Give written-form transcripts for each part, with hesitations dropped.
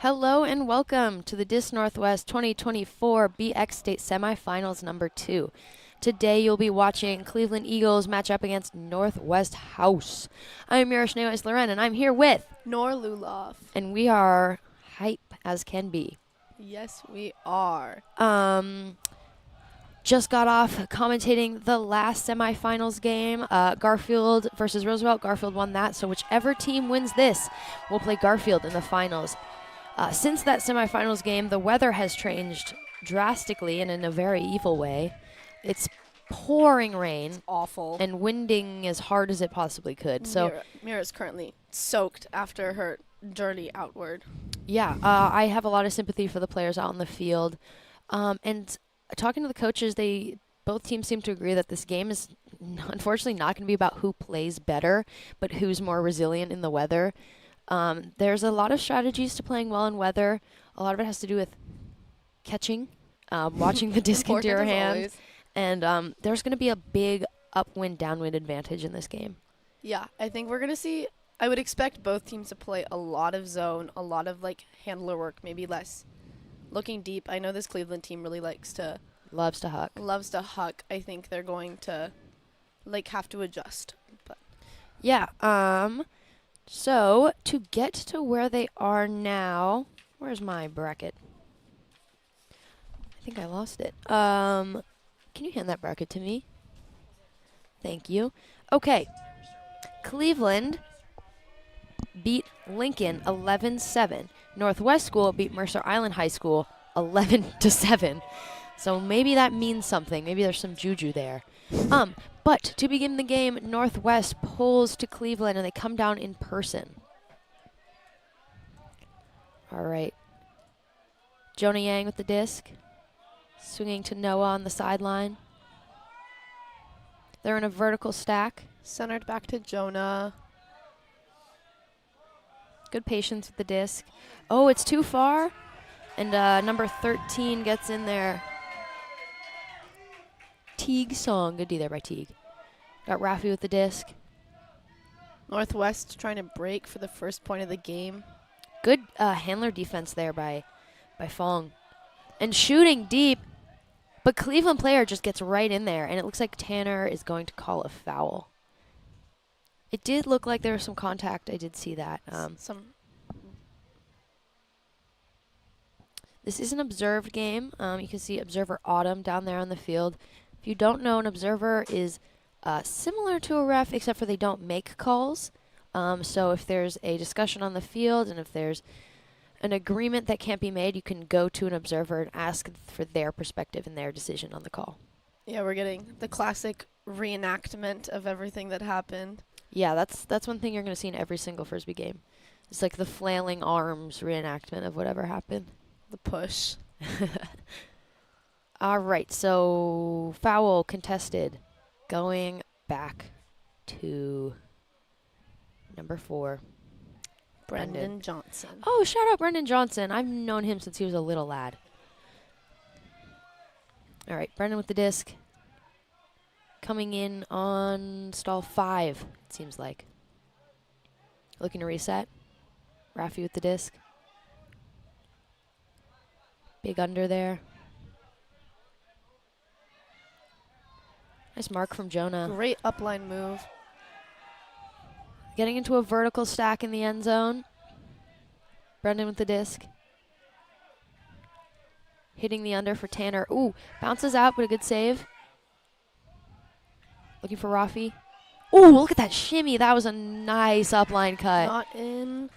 Hello and welcome to the Disc Northwest 2024 BX State Semifinals number 2. Today you'll be watching Cleveland Eagles match up against Northwest House. I'm Miroshnewa Loren and I'm here with Nor Lulov. and we are hype as can be. Yes, we are. Just got off commentating the last semifinals game, Garfield versus Roosevelt. Garfield won that, so whichever team wins this will play Garfield in the finals. Since that semifinals game, the weather has changed drastically and in a very evil way. It's pouring rain. It's awful. And winding as hard as it possibly could. So Mira's currently soaked after her journey outward. yeah, I have a lot of sympathy for the players out in the field. And talking to the coaches, both teams seem to agree that this game is unfortunately not going to be about who plays better, but who's more resilient in the weather. There's a lot of strategies to playing well in weather. A lot of it has to do with catching, watching the disc into your hand. Always. And there's going to be a big upwind, downwind advantage in this game. Yeah, I think we're going to see. I would expect both teams to play a lot of zone, a lot of handler work, maybe less looking deep. I know this Cleveland team really loves to huck. I think they're going to have to adjust. But Yeah. So to get to where they are now, where's my bracket? I think I lost it. Can you hand that bracket to me? Thank you. Okay. Cleveland beat Lincoln 11-7. Northwest School beat Mercer Island High School 11-7. So maybe that means something. Maybe there's some juju there. But to begin the game, Northwest pulls to Cleveland and they come down in person. All right. Jonah Yang with the disc. Swinging to Noah on the sideline. They're in a vertical stack. centered back to Jonah. Good patience with the disc. Oh, it's too far. And number 13 gets in there. Teague song. Good D there by Teague. Got Rafi with the disc. Northwest trying to break for the first point of the game. Good handler defense there by Fong. And shooting deep. But Cleveland player just gets right in there. And it looks like Tanner is going to call a foul. It did look like there was some contact. I did see that. This is an observed game. You can see Observer Autumn down there on the field. If you don't know, an observer is similar to a ref, except for they don't make calls. So if there's a discussion on the field and if there's an agreement that can't be made, you can go to an observer and ask for their perspective and their decision on the call. Yeah, we're getting the classic reenactment of everything that happened. Yeah, that's one thing you're going to see in every single Frisbee game. It's like the flailing arms reenactment of whatever happened. The push. All right, so foul contested. Going back to number 4. Brendan Johnson. Oh, shout out Brendan Johnson. I've known him since he was a little lad. All right, Brendan with the disc. Coming in on stall 5, it seems like. Looking to reset. Rafi with the disc. Big under there. Nice mark from Jonah. Great upline move. Getting into a vertical stack in the end zone. Brendan with the disc. Hitting the under for Tanner. Ooh, bounces out, but a good save. Looking for Rafi. Ooh, look at that shimmy. That was a nice upline cut. Not in.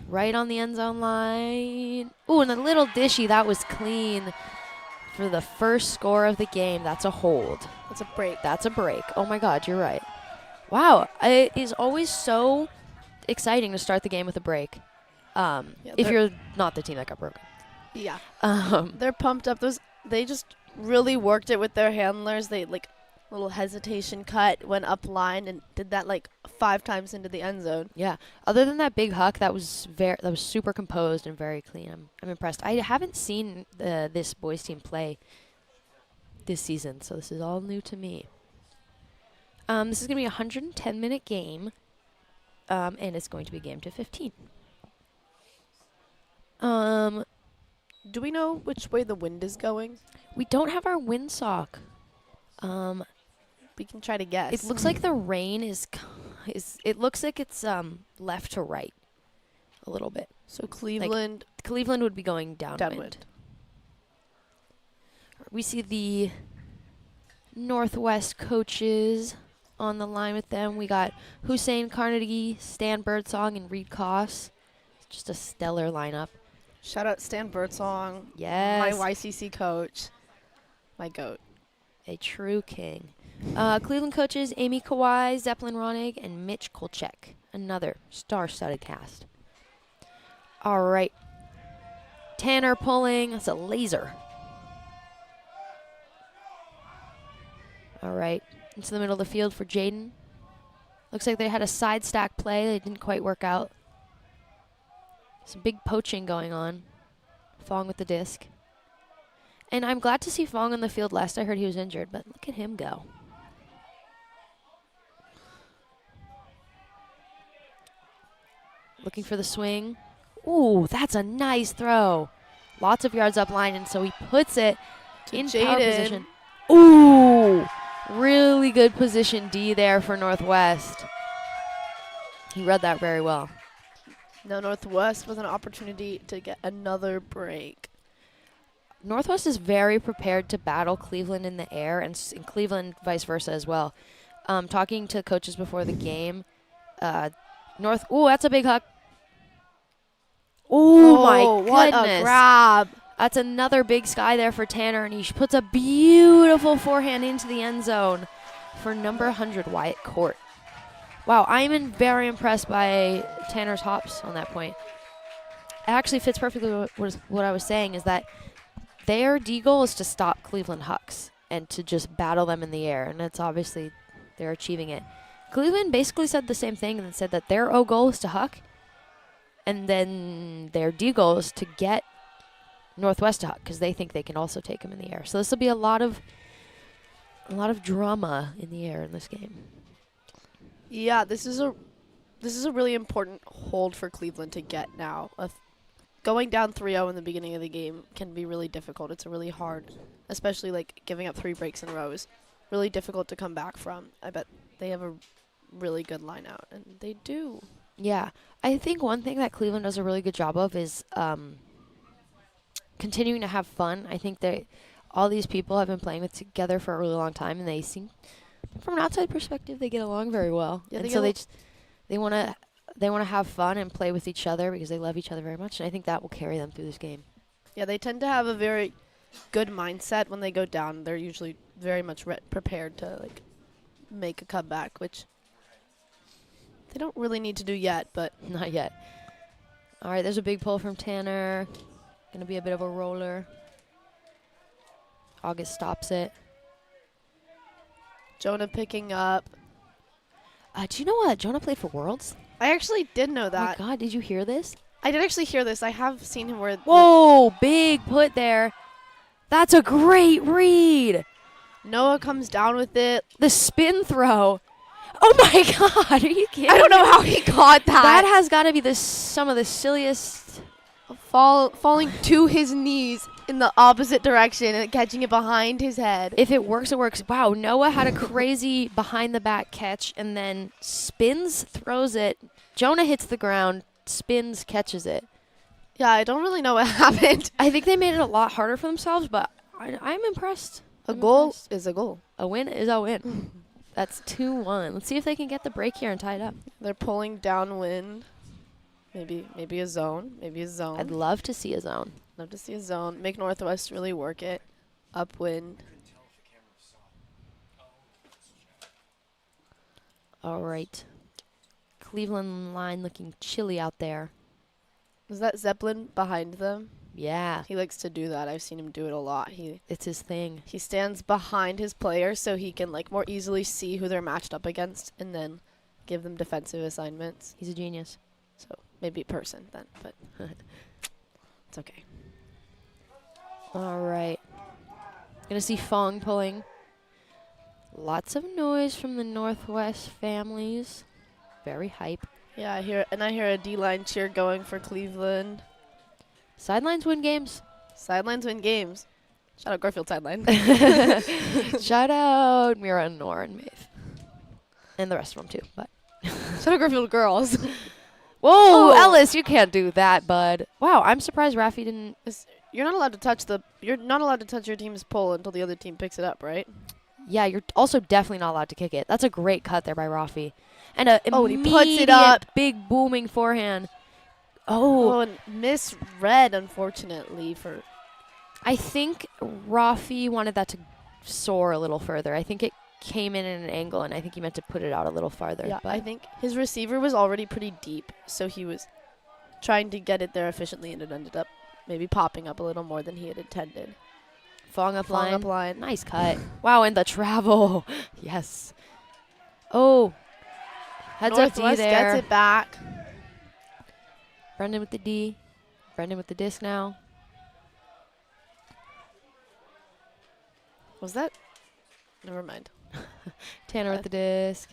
Right on the end zone line. Ooh, and a little dishy. That was clean for the first score of the game. That's a hold. That's a break. That's a break. Oh, my God, you're right. Wow, it is always so exciting to start the game with a break. If you're not the team that got broken. Yeah. They're pumped up. They just really worked it with their handlers. They little hesitation cut, went up line and did that 5 times into the end zone. Yeah. Other than that big huck, that was super composed and very clean. I'm impressed. I haven't seen this boys team play this season, so this is all new to me. This is going to be a 110-minute game, and it's going to be game to 15. Do we know which way the wind is going? We don't have our windsock. We can try to guess. It looks like the rain is it looks like it's left to right a little bit. So Cleveland. Like Cleveland would be going downwind. We see the Northwest coaches on the line with them. We got Hussein Carnegie, Stan Birdsong, and Reed Koss. Just a stellar lineup. Shout out Stan Birdsong. Yes. My YCC coach. My goat. A true king. Cleveland coaches Amy Kawhi, Zeppelin Ronig, and Mitch Kolchek. Another star-studded cast. All right. Tanner pulling. That's a laser. All right. Into the middle of the field for Jaden. Looks like they had a side stack play. They didn't quite work out. Some big poaching going on. Fong with the disc. And I'm glad to see Fong on the field. Last I heard he was injured, but look at him go. Looking for the swing. Ooh, that's a nice throw. Lots of yards up line, and so he puts it in power position. Ooh, really good position D there for Northwest. He read that very well. Now Northwest with an opportunity to get another break. Northwest is very prepared to battle Cleveland in the air, and Cleveland vice versa as well. Talking to coaches before the game, ooh, that's a big huck. Ooh, my goodness. What a grab. That's another big sky there for Tanner, and he puts a beautiful forehand into the end zone for number 100, Wyatt Court. Wow, I'm very impressed by Tanner's hops on that point. It actually fits perfectly with what I was saying, is that their D goal is to stop Cleveland hucks and to just battle them in the air, and it's obviously they're achieving it. Cleveland basically said the same thing and said that their O goal is to huck, and then their D goal is to get Northwest to huck because they think they can also take him in the air. So this will be a lot of drama in the air in this game. Yeah, this is a really important hold for Cleveland to get now. Going down 3-0 in the beginning of the game can be really difficult. It's really hard, especially like giving up 3 breaks in a row is really difficult to come back from. I bet they have a really good line out, and they do. Yeah, I think one thing that Cleveland does a really good job of is continuing to have fun. I think that all these people have been playing together for a really long time, and they seem, from an outside perspective, they get along very well. Yeah, and so they want to have fun and play with each other because they love each other very much, and I think that will carry them through this game. Yeah, they tend to have a very good mindset when they go down. They're usually very much prepared to like make a comeback, which they don't really need to do yet, but not yet. All right, there's a big pull from Tanner. Going to be a bit of a roller. August stops it. Jonah picking up. Do you know what? Jonah played for Worlds? I actually did know that. Oh my God, did you hear this? I did actually hear this. I have seen him wear. Whoa, big put there. That's a great read. Noah comes down with it. The spin throw. Oh my God, are you kidding? I don't know how he caught that. That has got to be some of the silliest. Falling to his knees in the opposite direction and catching it behind his head. If it works, it works. Wow, Noah had a crazy behind the back catch and then spins, throws it. Jonah hits the ground, spins, catches it. Yeah, I don't really know what happened. I think they made it a lot harder for themselves, but I'm impressed. A goal is a goal. A win is a win. That's 2-1. Let's see if they can get the break here and tie it up. They're pulling downwind. Maybe a zone. Maybe a zone. I'd love to see a zone. Love to see a zone. Make Northwest really work it. Upwind. All right. Cleveland line looking chilly out there. Is that Zeppelin behind them? Yeah. He likes to do that. I've seen him do it a lot. It's his thing. He stands behind his player so he can like more easily see who they're matched up against and then give them defensive assignments. He's a genius. So maybe person then, but it's okay. All right. Gonna see Fong pulling. Lots of noise from the Northwest families. Very hype. Yeah, I hear a D-line cheer going for Cleveland. Sidelines win games. Sidelines win games. Shout out Garfield sideline. Shout out Mira and Nora and Maeve. And the rest of them too, but. Shout out Garfield girls. Whoa, Oh. Ellis, you can't do that, bud. Wow, I'm surprised Rafi didn't. You're not allowed to touch your team's pole until the other team picks it up, right? Yeah, you're also definitely not allowed to kick it. That's a great cut there by Rafi. And a and he puts it up. Big booming forehand. Oh, and misread, unfortunately, for. I think Rafi wanted that to soar a little further. I think it came in at an angle, and I think he meant to put it out a little farther. Yeah, but I think his receiver was already pretty deep, so he was trying to get it there efficiently, and it ended up maybe popping up a little more than he had intended. Fong up Fong line. up line. Nice cut. Wow, and the travel. Yes. Oh. Heads up D Northwest there. gets it back. Brendan with the D. Brendan with the disc now. Was that? Never mind. Tanner with the disc.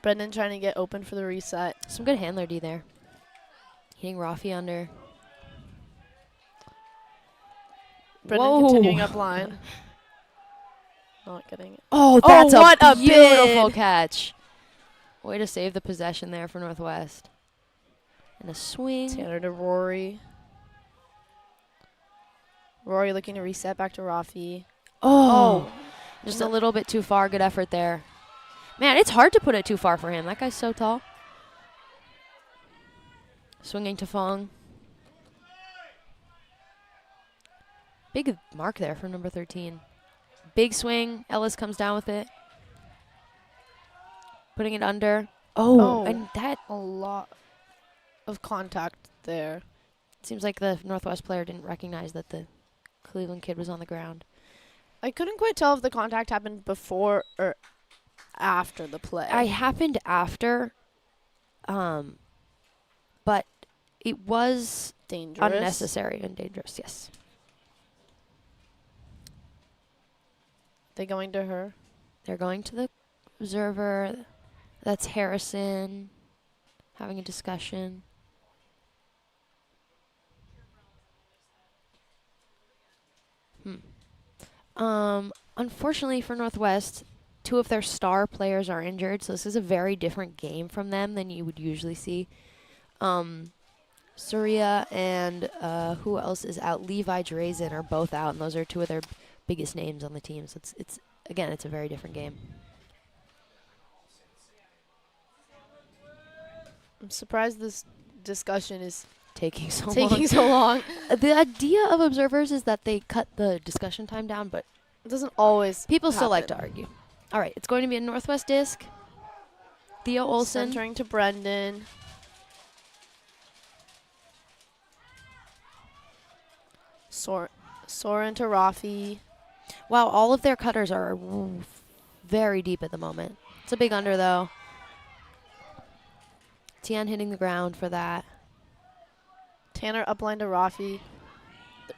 Brendan trying to get open for the reset. Some good handler D there. Hitting Rafi under. Brendan continuing up line. Not getting it. Oh, that's what a a beautiful bid. catch. Way to save the possession there for Northwest. And a swing. Tanner to Rory. Rory looking to reset back to Rafi. Oh. Just a little bit too far. Good effort there. Man, it's hard to put it too far for him. That guy's so tall. Swinging to Fong. Big mark there for number 13. Big swing. Ellis comes down with it. Putting it under. Oh, and that a lot of contact there. seems like the Northwest player didn't recognize that the Cleveland kid was on the ground. I couldn't quite tell if the contact happened before or after the play. I happened after, but it was dangerous. Unnecessary and dangerous, yes. They going to her? They're going to the observer. That's Harrison having a discussion. Unfortunately for Northwest, two of their star players are injured, so this is a very different game from them than you would usually see. Surya and who else is out? Levi Drazen are both out, and those are two of their biggest names on the team. So it's again, it's a very different game. I'm surprised this discussion is taking so long. The idea of observers is that they cut the discussion time down, but it doesn't always people still like happen. to argue. All right, it's going to be a Northwest disc. Theo Olsen. Centering to Brendan. Soren to Rafi. Wow, all of their cutters are very deep at the moment. It's a big under, though. Tian hitting the ground for that. Tanner upline to Rafi.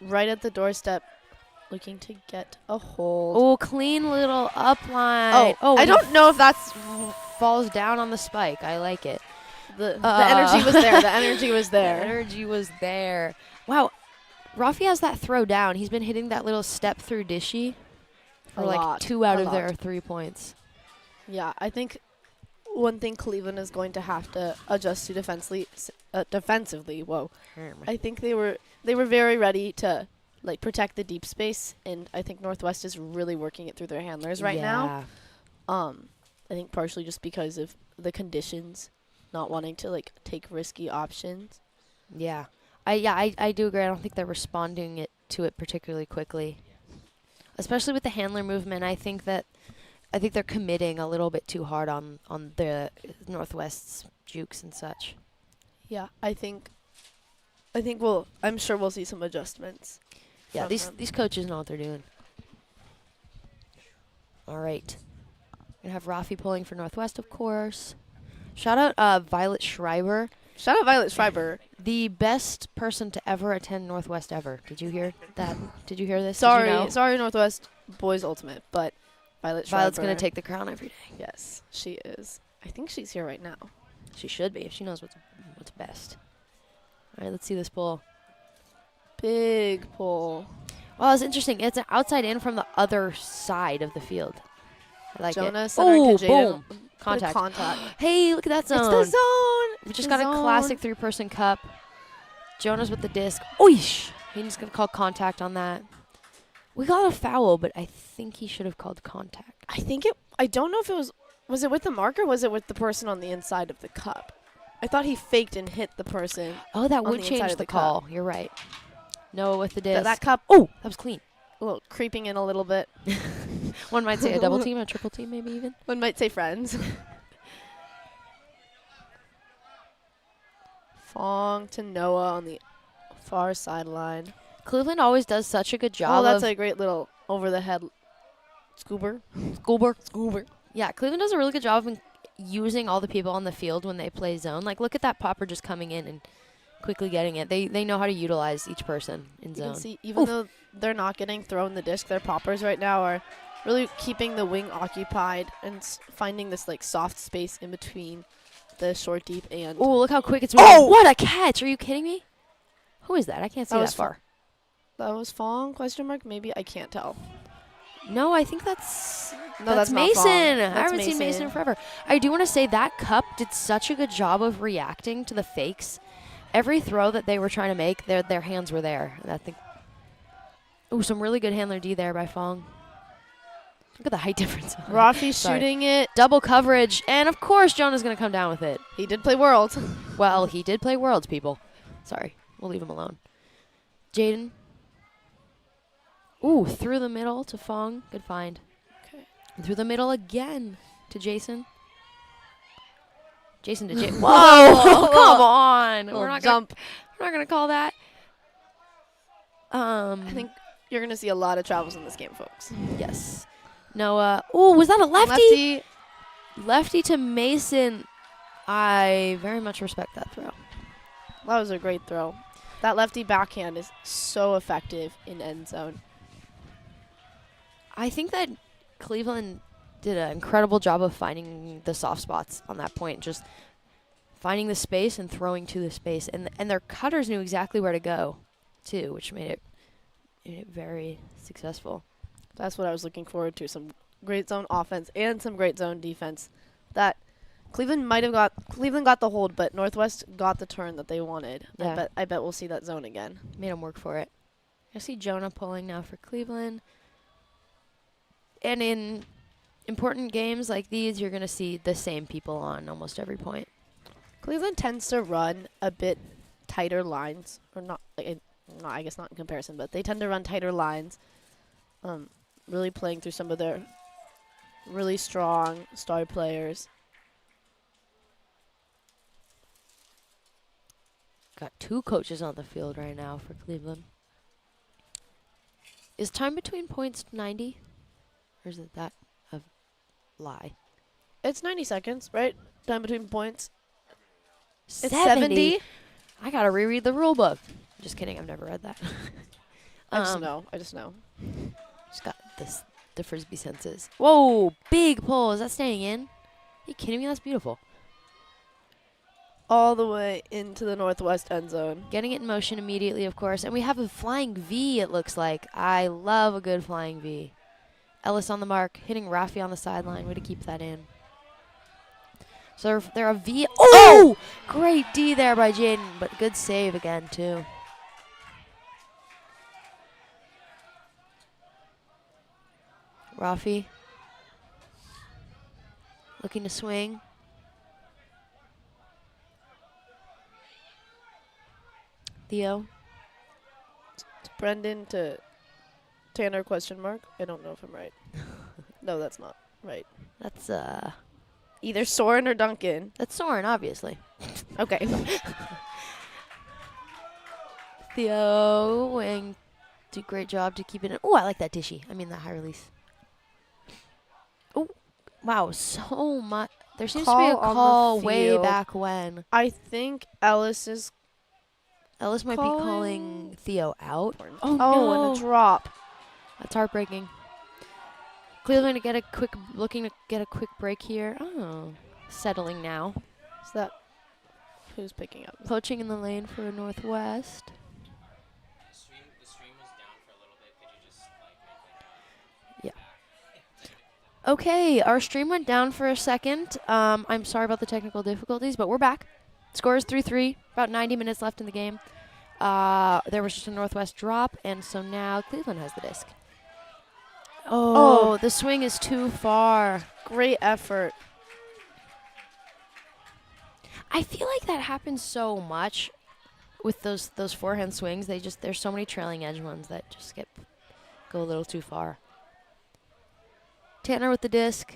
Right at the doorstep. Looking to get a hold. Oh, clean little upline. Oh, I don't know if that's falls down on the spike. I like it. The energy was there. The energy was there. The energy was there. Wow. Rafi has that throw down. He's been hitting that little step through dishy for like 2 out of their 3 points. Yeah, I think one thing Cleveland is going to have to adjust to defensively. Whoa. I think they were very ready to like protect the deep space, and I think Northwest is really working it through their handlers right now. I think partially just because of the conditions, not wanting to like take risky options. Yeah. I do agree. I don't think they're responding to it particularly quickly. Especially with the handler movement, I think they're committing a little bit too hard on the Northwest's jukes and such. Yeah, I'm sure we'll see some adjustments. Yeah, these coaches know what they're doing. All right. We're going to have Rafi pulling for Northwest, of course. Shout out Violet Schreiber. Shout out Violet Schreiber. The best person to ever attend Northwest ever. Did you hear that? Did you hear this? Sorry, Northwest Boys Ultimate, but Violet's going to take the crown every day. Yes, she is. I think she's here right now. She should be if she knows what's best. All right, let's see this pull. Big pull. Well, it's interesting. It's an outside in from the other side of the field. I like Jonah it. centering Oh, to Jaden. boom. Contact. Contact. Hey, look at that zone. It's the zone. We just got a classic 3-person cup. Jonah's with the disc. Oish! Hayden's going to call contact on that. We got a foul, but I think he should have called contact. I don't know if it was it with the mark or was it with the person on the inside of the cup? I thought he faked and hit the person. Oh, that on would the inside change of the the call. You're right. Noah with the disc. That cup. Oh, that was clean. A little creeping in a little bit. One might say a double team, a triple team, maybe even. One might say friends. Fong to Noah on the far sideline. Cleveland always does such a good job. Oh, that's a great little over the head scoober. Scoober. Yeah, Cleveland does a really good job of using all the people on the field when they play zone. Like, look at that popper just coming in and quickly getting it. They know how to utilize each person in zone. You can see, even though they're not getting thrown the disc, their poppers right now are really keeping the wing occupied and finding this like soft space in between the short, deep, and. Oh, look how quick it's moving. Oh, what a catch! Are you kidding me? Who is that? I can't see that far. That was Fong? Question mark? Maybe I can't tell. No, I think that's that's Mason. I haven't Mason. seen Mason in forever. I do want to say that cup did such a good job of reacting to the fakes. Every throw that they were trying to make, their hands were there. And I think. Oh, some really good handler D there by Fong. Look at the height difference. Rafi shooting it. Double coverage, and of course Jonah's going to come down with it. He did play Worlds. Well, he did play Worlds, people. Sorry, we'll leave him alone. Jaden. Ooh, through the middle to Fong. Good find. Okay. Through the middle again to Jason. Jason to Jason. Whoa! Come on. We're not gonna call that. I think you're gonna see a lot of travels in this game, folks. Yes. Noah. Ooh, was that a lefty? Lefty to Mason. I very much respect that throw. That was a great throw. That lefty backhand is so effective in end zone. I think that Cleveland did an incredible job of finding the soft spots on that point, just finding the space and throwing to the space. And their cutters knew exactly where to go, too, which made it very successful. That's what I was looking forward to, some great zone offense and some great zone defense. That Cleveland got the hold, but Northwest got the turn that they wanted. Yeah. I bet we'll see that zone again. Made them work for it. I see Jonah pulling now for Cleveland. And in important games like these, you're going to see the same people on almost every point. Cleveland tends to run a bit tighter lines, or not, I guess not in comparison, but they tend to run tighter lines, really playing through some of their really strong star players. Got 2 coaches on the field right now for Cleveland. Is time between points 90? Or is it that a lie? It's 90 seconds, right? Time between points. 70? It's 70. I gotta reread the rule book. Just kidding, I've never read that. I just know. Just got the Frisbee senses. Whoa, big pull. Is that staying in? Are you kidding me? That's beautiful. All the way into the Northwest end zone. Getting it in motion immediately, of course. And we have a flying V, it looks like. I love a good flying V. Ellis on the mark, hitting Rafi on the sideline. Way to keep that in. So they're a V. Oh! Great D there by Jaden, but good save again, too. Rafi looking to swing. Theo. It's Brendan to Tanner question mark. I don't know if I'm right. No, that's not right. That's either Soren or Duncan. That's Soren, obviously. Okay. Theo and do a great job to keep it in. Oh, I like that dishy. I mean that high release. Oh, wow, so much. There seems to be a call way back when. I think Ellis might be calling Theo out. Oh, no. And a drop. That's heartbreaking. Clearly looking to get a quick break here. Oh, settling now. Is that who's picking up? Poaching in the lane for Northwest. Okay, our stream went down for a second. I'm sorry about the technical difficulties, but we're back. Score is 3-3. About 90 minutes left in the game. There was just a Northwest drop, and so now Cleveland has the disc. Oh, the swing is too far. Great effort. I feel like that happens so much with those forehand swings. There's so many trailing edge ones that just go a little too far. Tanner with the disc.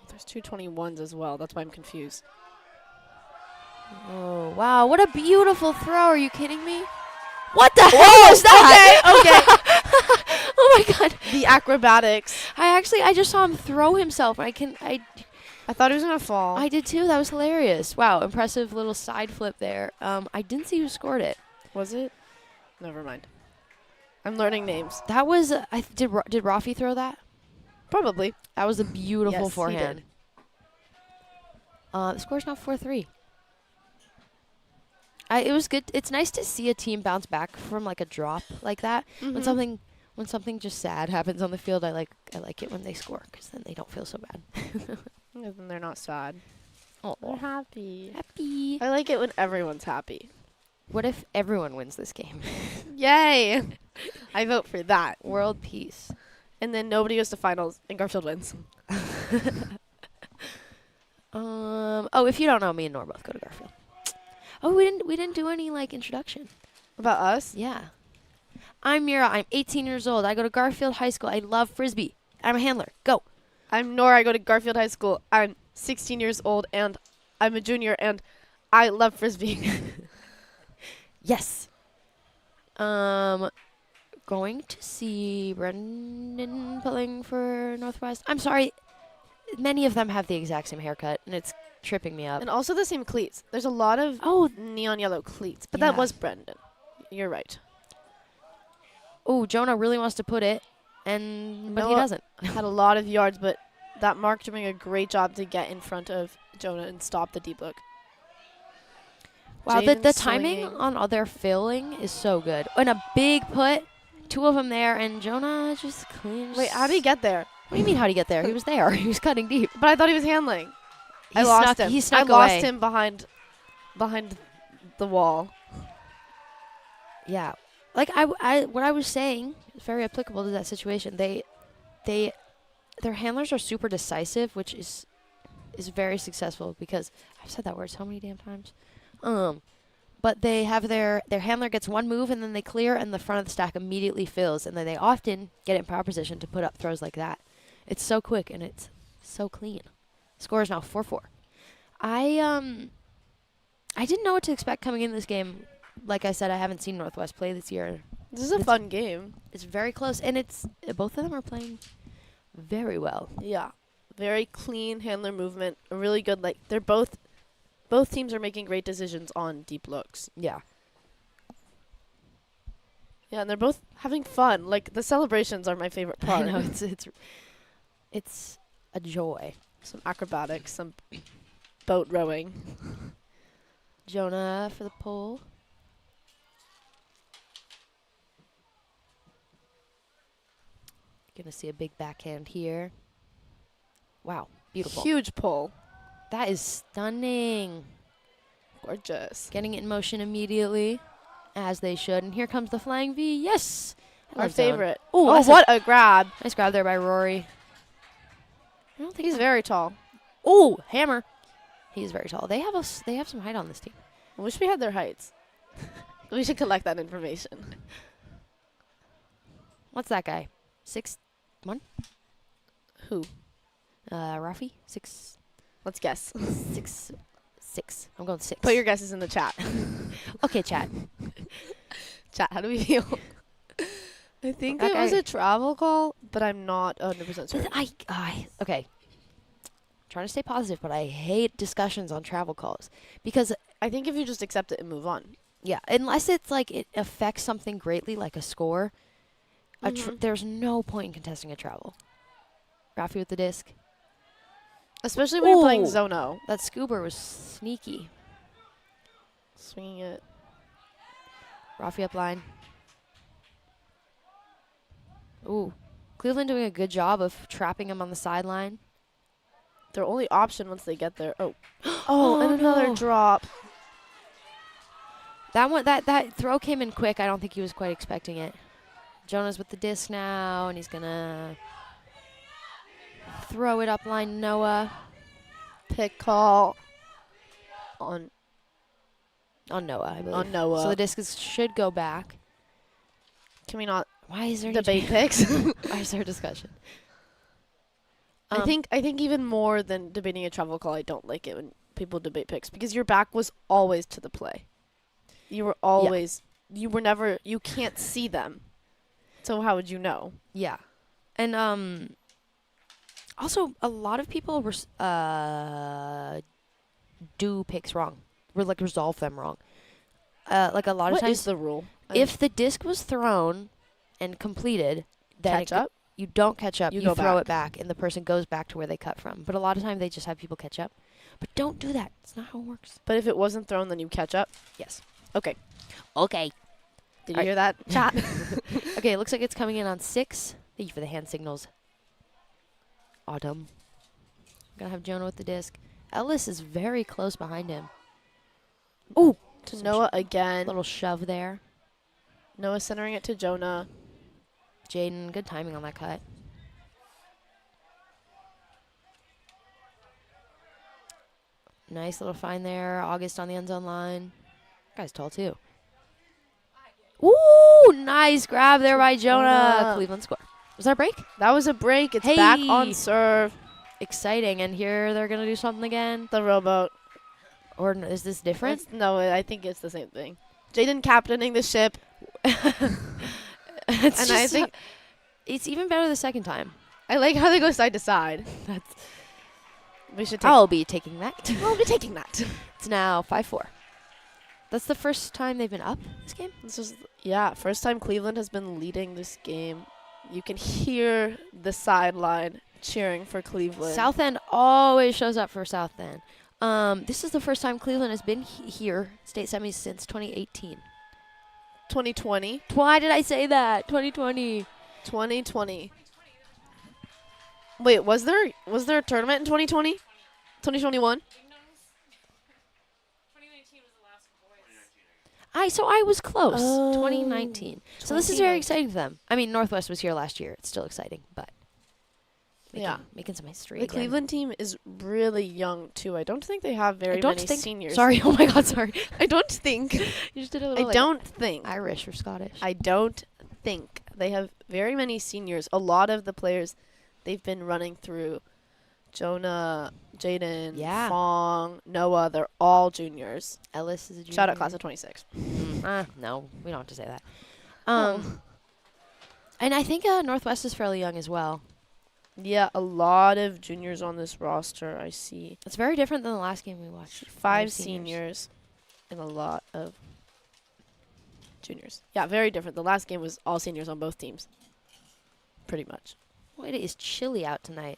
There's 221s as well. That's why I'm confused. Oh, wow. What a beautiful throw. Are you kidding me? What the hell was that? Okay. Oh, my God. The acrobatics. I just saw him throw himself. I thought he was going to fall. I did, too. That was hilarious. Wow. Impressive little side flip there. I didn't see who scored it. Was it? Never mind. I'm learning names. That was, did Rafi throw that? Probably. That was a beautiful yes, forehand. The score's now 4-3. It was good. It's nice to see a team bounce back from like a drop like that. Mm-hmm. When something just sad happens on the field, I like it when they score because then they don't feel so bad. And then they're not sad. Oh, they're happy. Happy. I like it when everyone's happy. What if everyone wins this game? Yay! I vote for that. World peace. And then nobody goes to finals and Garfield wins. Oh, if you don't know, me and Nor both go to Garfield. Oh, we didn't do any like introduction. About us? Yeah. I'm Mira. I'm 18 years old. I go to Garfield High School. I love Frisbee. I'm a handler. Go. I'm Nora. I go to Garfield High School. I'm 16 years old and I'm a junior and I love Frisbee. Yes. Going to see Brendan pulling for Northwest. I'm sorry. Many of them have the exact same haircut, and it's tripping me up. And also the same cleats. There's a lot of neon yellow cleats, but Yeah. that was Brendan. You're right. Oh, Jonah really wants to put it, but he doesn't. Had a lot of yards, but that Mark doing a great job to get in front of Jonah and stop the deep look. Wow, Jaden the timing swinging. on all their filling is so good. And a big put, two of them there, and Jonah just clean. Wait, how did he get there? What do you mean, how did he get there? He was there. He was cutting deep. But I thought he was handling. He lost him. He snuck away. I lost him behind the wall. Yeah. Like what I was saying is very applicable to that situation. Their handlers are super decisive, which is very successful because I've said that word so many damn times. But they have their handler gets one move and then they clear and the front of the stack immediately fills and then they often get in power position to put up throws like that. It's so quick and it's so clean. Score is now 4-4. I didn't know what to expect coming into this game. Like I said, I haven't seen Northwest play this year. This is a fun game. It's very close, and both of them are playing very well. Yeah, very clean handler movement. A really good they're both teams are making great decisions on deep looks. Yeah. Yeah, and they're both having fun. Like the celebrations are my favorite part. I know it's a joy. Some acrobatics, some boat rowing. Jonah for the pull. Gonna see a big backhand here. Wow, beautiful. Huge pull. That is stunning. Gorgeous. Getting it in motion immediately, as they should. And here comes the flying V. Yes! Our favorite. Oh, what a grab. Nice grab there by Rory. I don't think He's very tall. Oh, hammer. He's very tall. They have some height on this team. I wish we had their heights. We should collect that information. What's that guy? 6'1"? Who? Rafi? 6. Let's guess. 6. I'm going 6. Put your guesses in the chat. Okay, chat. Chat, how do we feel? I think it was a travel call, but I'm not 100% certain. Okay. Trying to stay positive, but I hate discussions on travel calls because I think if you just accept it and move on. Yeah, unless it's like it affects something greatly, like a score, there's no point in contesting a travel. Rafi with the disc. Especially when you're playing Zono. That scuba was sneaky. Swinging it. Rafi up line. Ooh. Cleveland doing a good job of trapping him on the sideline. Their only option once they get there. Oh. Oh, and another no. drop. That throw came in quick. I don't think he was quite expecting it. Jonah's with the disc now, and he's going to throw it up line Noah. Pick call on Noah, I believe. On Noah. So the disc should go back. Can we not Why is there debate picks? Why is there a discussion? I think even more than debating a travel call, I don't like it when people debate picks because your back was always to the play. You were always you can't see them. So how would you know? Yeah. And also a lot of people do picks wrong. Resolve them wrong. Like a lot of What times is the rule? if the disc was thrown and completed, then Catch up? you don't catch up. You You go throw back. it back, and the person goes back to where they cut from. But a lot of times they just have people catch up. But don't do that. It's not how it works. But if it wasn't thrown, then you catch up? Yes. Okay. Okay. Did you hear that, chat? Okay, it looks like it's coming in on 6. Thank you for the hand signals. Autumn. Gonna have Jonah with the disc. Ellis is very close behind him. Ooh. To Noah again. Little shove there. Noah centering it to Jonah. Jaden, good timing on that cut. Nice little find there. August on the end zone line. Guy's tall too. Ooh, nice grab there by Jonah. Cleveland score. Was that a break? That was a break. It's Hey. back on serve. Exciting. And here they're going to do something again. The rowboat. Or is this different? No, I think it's the same thing. Jaden captaining the ship. And I think it's even better the second time. I like how they go side to side. We should take I'll be taking that. We'll be taking that. It's now 5-4. That's the first time they've been up this game? This is first time Cleveland has been leading this game. You can hear the sideline cheering for Cleveland. South End always shows up for South End. This is the first time Cleveland has been here, state semis, since 2018. 2020. Why did I say that? 2020. 2020. Wait, was there a tournament in 2020? 2021? So I was close. Oh, 2019. So this is very exciting for them. I mean, Northwest was here last year. It's still exciting, but making some history. The again. Cleveland team is really young too. I don't think they have very many seniors. Sorry. Oh my God. Sorry. I don't think. You just did a little. I don't think. Irish or Scottish. I don't think they have very many seniors. A lot of the players they've been running through. Jonah, Jaden, Fong, Noah, they're all juniors. Ellis is a junior. Shout out class of 26. No, we don't have to say that. And I think Northwest is fairly young as well. Yeah, a lot of juniors on this roster, I see. It's very different than the last game we watched. 5 seniors and a lot of juniors. Yeah, very different. The last game was all seniors on both teams. Pretty much. Well, it is chilly out tonight.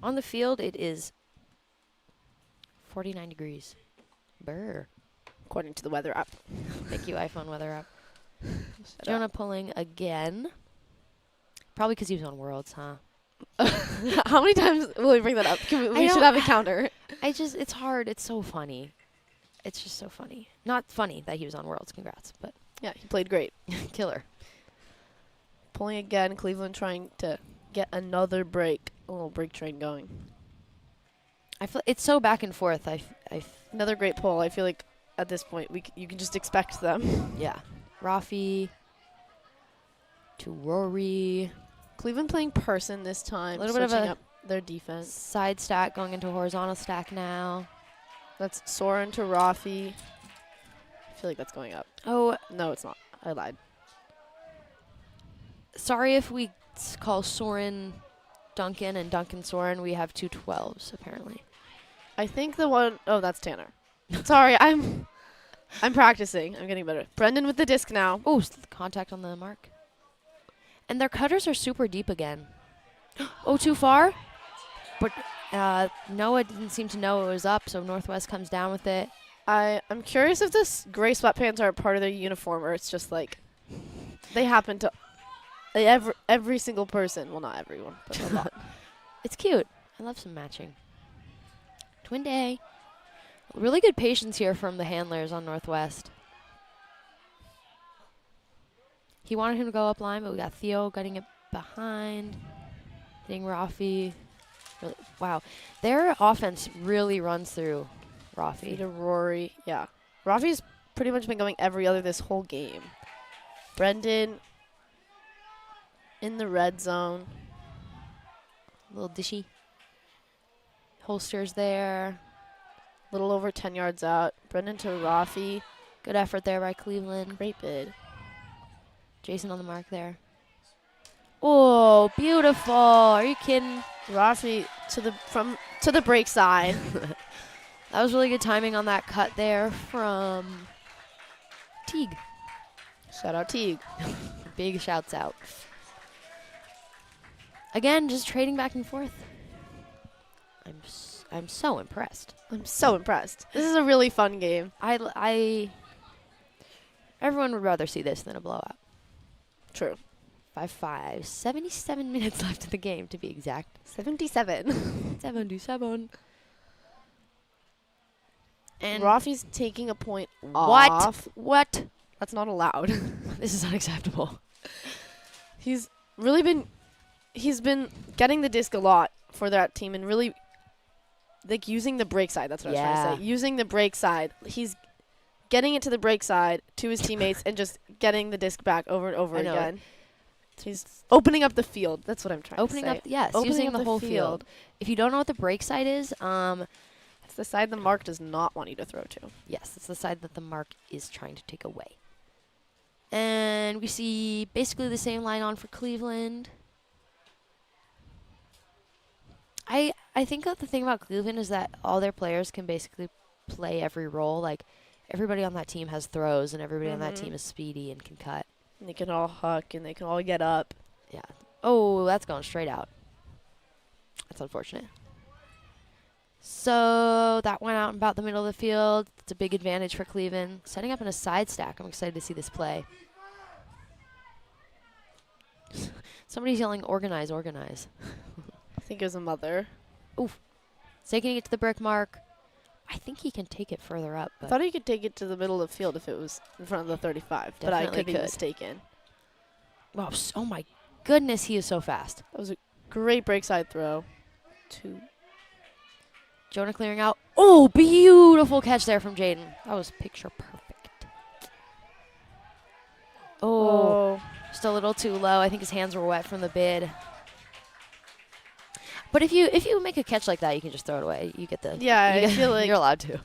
On the field, it is 49 degrees. Brr. According to the weather app. Thank you, iPhone weather app. Jonah pulling again. Probably because he was on Worlds, huh? How many times will we bring that up? We should have a counter. It's hard. It's so funny. It's just so funny. Not funny that he was on Worlds. Congrats. But yeah, he played great. Killer. Pulling again. Cleveland trying to get another break. A little break train going. I feel it's so back and forth. Another great pull. I feel like at this point you can just expect them. Yeah. Rafi to Rory. Cleveland playing person this time. A little bit of a up their defense. Side stack going into horizontal stack now. That's Soren to Rafi. I feel like that's going up. Oh. No, it's not. I lied. Sorry if we call Soren Duncan and Duncan Soren. We have 2 12s, apparently. I think the one oh that's Tanner. Sorry, I'm practicing. I'm getting better. Brendan with the disc now. Oh, contact on the mark. And their cutters are super deep again. Oh, too far? But Noah didn't seem to know it was up, so Northwest comes down with it. I'm curious if this gray sweatpants are a part of their uniform or it's just like they happen to every single person. Well, not everyone, but a lot. It's cute. I love some matching. Twin day. Really good patience here from the handlers on Northwest. He wanted him to go up line, but we got Theo getting it behind. Hitting Rafi. Really, wow. Their offense really runs through Rafi. To Rory. Yeah. Rafi's pretty much been going every other this whole game. Brendan in the red zone. Little dishy. Holsters there. Little over 10 yards out. Brendan to Rafi. Good effort there by Cleveland. Great bid. Jason on the mark there. Oh, beautiful. Are you kidding? Rafi to the break side. That was really good timing on that cut there from Teague. Shout out Teague. Big shouts out. Again, just trading back and forth. I'm so impressed. I'm so impressed. This is a really fun game. Everyone would rather see this than a blowout. True. 5-5. 77 minutes left in the game, to be exact. 77. 77. And Rafi's taking a point off. What? That's not allowed. This is unacceptable. He's been getting the disc a lot for that team and really like using the break side. That's what I was trying to say. Using the break side. He's getting it to the break side to his teammates and just getting the disc back over and over again. He's opening up the field. That's what I'm trying to say. Yes, opening using up the whole field. If you don't know what the break side is, it's the side the mark does not want you to throw to. Yes, it's the side that the mark is trying to take away. And we see basically the same line on for Cleveland. I think that the thing about Cleveland is that all their players can basically play every role. Like, everybody on that team has throws, and everybody on that team is speedy and can cut. And they can all huck, and they can all get up. Yeah. Oh, that's going straight out. That's unfortunate. So that went out in about the middle of the field. It's a big advantage for Cleveland. Setting up in a side stack. I'm excited to see this play. Somebody's yelling, organize, organize. I think it was a mother. Oof. Taking it to the brick mark. I think he can take it further up. I thought he could take it to the middle of the field if it was in front of the 35, but I could be mistaken. Wow, oh my goodness, he is so fast. That was a great break side throw. Jonah clearing out. Oh, beautiful catch there from Jaden. That was picture perfect. Oh, just a little too low. I think his hands were wet from the bid. But if you make a catch like that, you can just throw it away. You get the I feel like you're allowed to.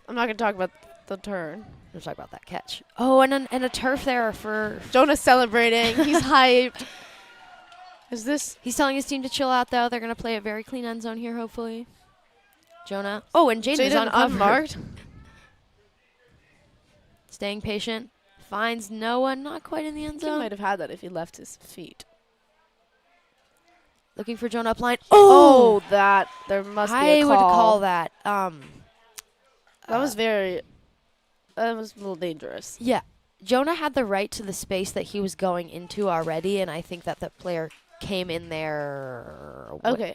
I'm not gonna talk about the turn. Let's talk about that catch. Oh, and a turf there for Jonah's celebrating. He's hyped. He's telling his team to chill out though. They're gonna play a very clean end zone here, hopefully. Jonah. Oh, and Jaden's unmarked. Staying patient. Finds Noah, not quite in the end zone. He might have had that if he left his feet. Looking for Jonah up line. Oh, there must be a call. I would call that. That was a little dangerous. Yeah. Jonah had the right to the space that he was going into already, and I think that the player came in there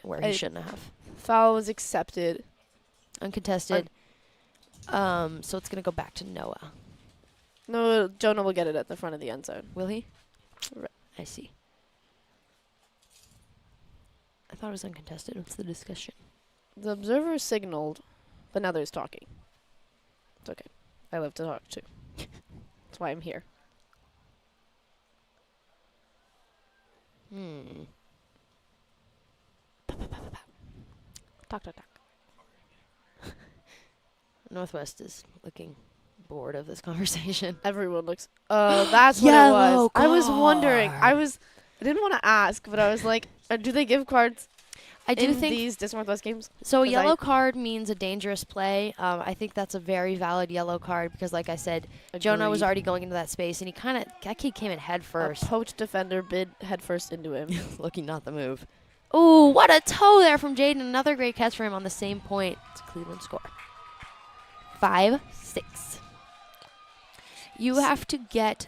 where he shouldn't have. Foul was accepted. Uncontested. So it's going to go back to Noah. No, Jonah will get it at the front of the end zone. Will he? Right. I see. I thought it was uncontested. What's the discussion? The observer signaled, but now there's talking. It's okay. I love to talk too. That's why I'm here. Talk. Northwest is looking bored of this conversation. Everyone looks. That's what it was. I was wondering. I didn't want to ask, but I was like, do they give cards? I do think these Disc Northwest games. So a yellow card means a dangerous play. I think that's a very valid yellow card because, like I said, Jonah was already going into that space, and that kid came in head first. A poached defender bid head first into him. Looking not the move. Ooh, what a toe there from Jaden. Another great catch for him on the same point. It's a Cleveland score. 5-6. You have to get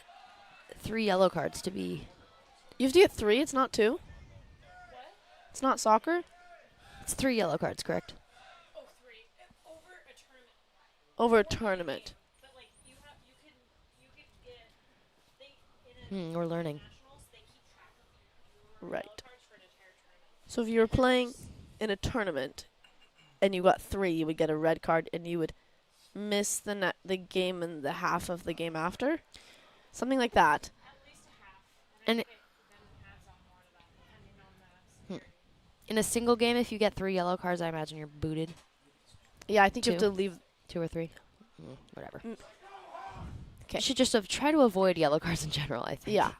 3 yellow cards to be You have to get 3. It's not 2. It's not soccer. It's 3 yellow cards, correct? Over a tournament. We're learning. Right. So if you were playing in a tournament and you got 3, you would get a red card and you would miss the game and the half of the game after. Something like that. And in a single game, if you get 3 yellow cards, I imagine you're booted. Yeah, I think 2. you have to leave. 2 or 3. Whatever. Okay. You should just try to avoid yellow cards in general, I think. Yeah,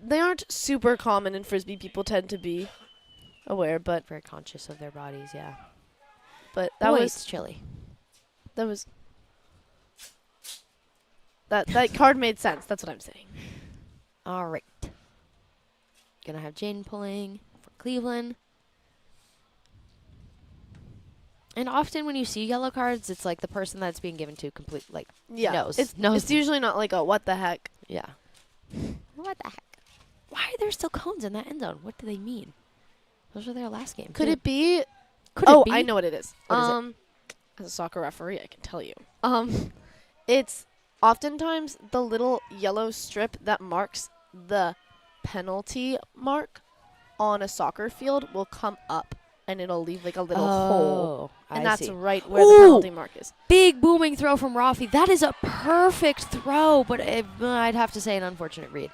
they aren't super common in Frisbee. People tend to be aware, but Very conscious of their bodies, yeah. that Boy, was it's chilly. that card made sense. That's what I'm saying. All right. Gonna have Jaden pulling for Cleveland. And often when you see yellow cards, it's like the person that's being given to knows. It's usually not like a what the heck. Yeah. What the heck? Why are there still cones in that end zone? What do they mean? Those were their last game. Could it be? Could it be? I know what it is. What is it? As a soccer referee, I can tell you. It's oftentimes the little yellow strip that marks the penalty mark on a soccer field will come up, and it'll leave like a little hole. And that's see. right where the penalty mark is. Big booming throw from Rafi. That is a perfect throw, but I'd have to say an unfortunate read.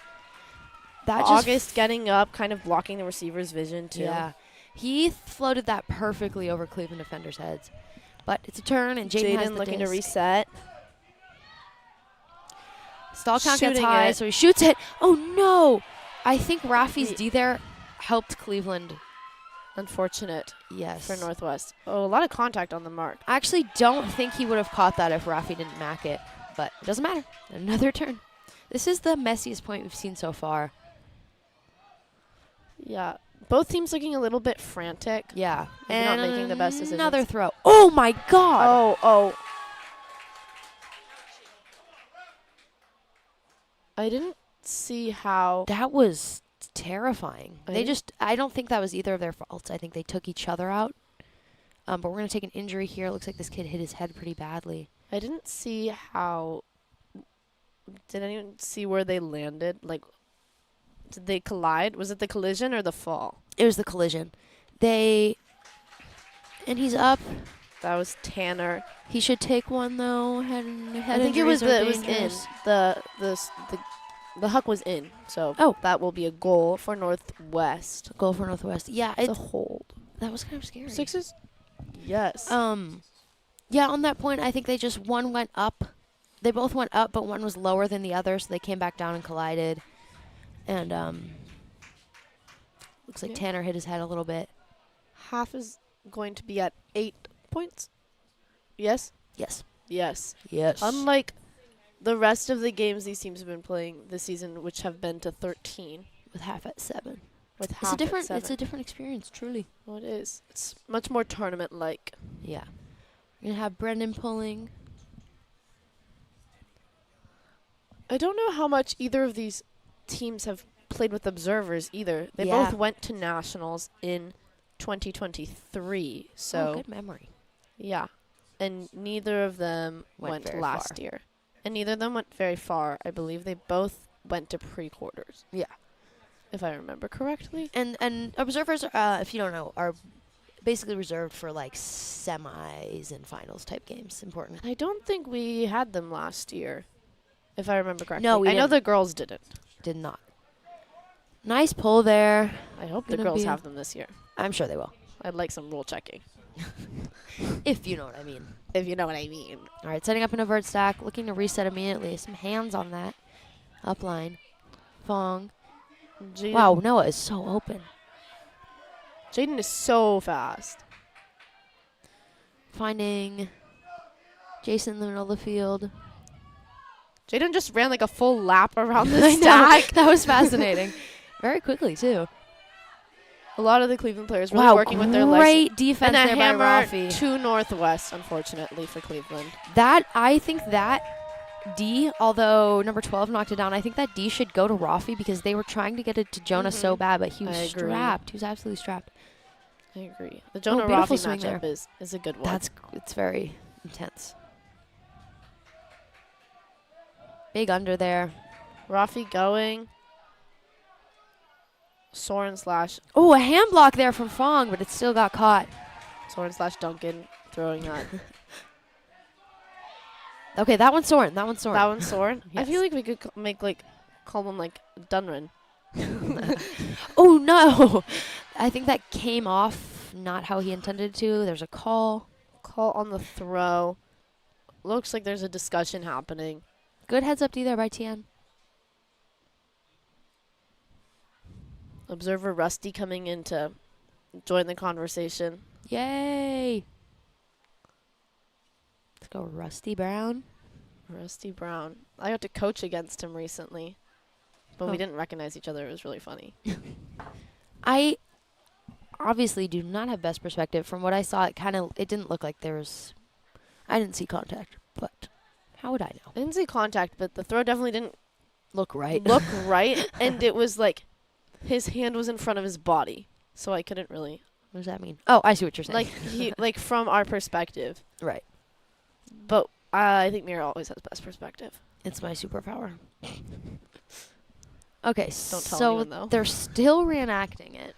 That August getting up, kind of blocking the receiver's vision, too. Yeah. He floated that perfectly over Cleveland defenders' heads. But it's a turn, and Jaden has the looking disc. to reset. Stall count gets Shooting high, it. so he shoots it. Oh, no. I think Rafi's D there helped Cleveland. Unfortunate. Yes. For Northwest. Oh, a lot of contact on the mark. I actually don't think he would have caught that if Rafi didn't mack it, but it doesn't matter. Another turn. This is the messiest point we've seen so far. Yeah. Both teams looking a little bit frantic. Yeah. Maybe And not making the best decisions. another throw. Oh, my God. Oh. I didn't see how. That was terrifying. I I don't think that was either of their faults. I think they took each other out. But we're going to take an injury here. It looks like this kid hit his head pretty badly. I didn't see how. Did anyone see where they landed? Like, did they collide? Was it the collision or the fall? It was the collision. And he's up. That was Tanner. He should take one though. I think it was in. dangerous. The huck was in. So that will be a goal for Northwest. Goal for Northwest. Yeah, It's a hold. That was kind of scary. 6s? Yes. Yeah, on that point, I think one went up. They both went up, but one was lower than the other, so they came back down and collided. And looks like Tanner hit his head a little bit. Half is going to be at 8 points. Yes? Yes. Yes. Yes. Unlike the rest of the games these teams have been playing this season, which have been to 13. With half at 7. With It's half a different. at 7. It's a different experience, truly. Well, it is. It's much more tournament-like. Yeah. We're gonna have Brendan pulling. I don't know how much either of these teams have played with observers either. They Yeah. both went to nationals in 2023. So good memory. yeah, and neither of them went very last far. year, and neither of them went very far. I believe they both went to pre-quarters. Yeah. If I remember correctly. And observers, if you don't know, are basically reserved for like semis and finals type games. Important. I don't think we had them last year, if I remember correctly. No, we I know didn't. the girls didn't. Did not. Nice pull there. I hope the Gonna girls be- have them this year. I'm sure they will. I'd like some rule checking, If you know what I mean. if you know what I mean. All right, setting up an avert stack, looking to reset immediately. Some hands on that. Upline. Fong. Wow, Noah is so open. Jaden is so fast. Finding Jason in the middle of the field. Jaden just ran like a full lap around the I know. stack. That was fascinating. Very quickly, too. A lot of the Cleveland players really working with their legs. Great defense And a there by hammer Rafi. to Northwest, unfortunately, for Cleveland. I think that D, although number 12 knocked it down. I think that D should go to Rafi because they were trying to get it to Jonah so bad, but he was strapped. He was absolutely strapped. I agree. The Jonah Rafi matchup is a good one. It's very intense. Big under there. Rafi going. Soren slash. Oh, a hand block there from Fong, but it still got caught. Soren slash Duncan throwing that. Okay, that one's Soren. That one's Soren. That one's Soren? Yes. I feel like we could call him like Dunran. Oh, no. I think that came off not how he intended to. There's a call. Call on the throw. Looks like there's a discussion happening. Good heads up D there by Tien. Observer Rusty coming in to join the conversation. Yay. Let's go Rusty Brown. Rusty Brown. I got to coach against him recently, but we didn't recognize each other. It was really funny. I obviously do not have best perspective. From what I saw, it didn't look like there was, I didn't see contact, but how would I know? I didn't see contact, but the throw definitely didn't look right. And it was like his hand was in front of his body, so I couldn't really. What does that mean? Oh, I see what you're saying. Like from our perspective. Right. But I think Mira always has best perspective. It's my superpower. Okay, Don't tell anyone, though. They're still reenacting it.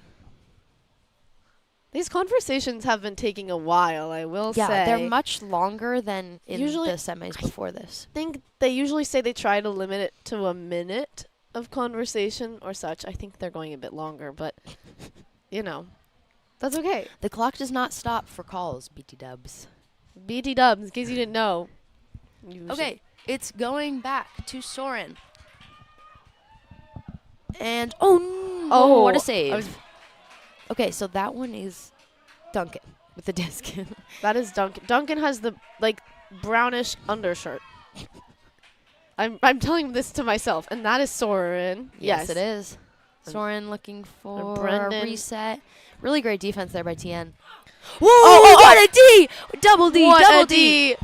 These conversations have been taking a while, I will say. Yeah, they're much longer than in usually, the semis before this. I think they usually say they try to limit it to a minute of conversation or such. I think they're going a bit longer, but, that's okay. The clock does not stop for calls, BT dubs. BT dubs, in case you didn't know. Okay, it's going back to Soren. And, oh, what a save. Okay, so that one is Duncan with the disc. That is Duncan. Duncan has the, brownish undershirt. I'm telling this to myself, and that is Soren. Yes, it is. Soren looking for a reset. Really great defense there by Tien. Whoa, what a D! Double D, double D.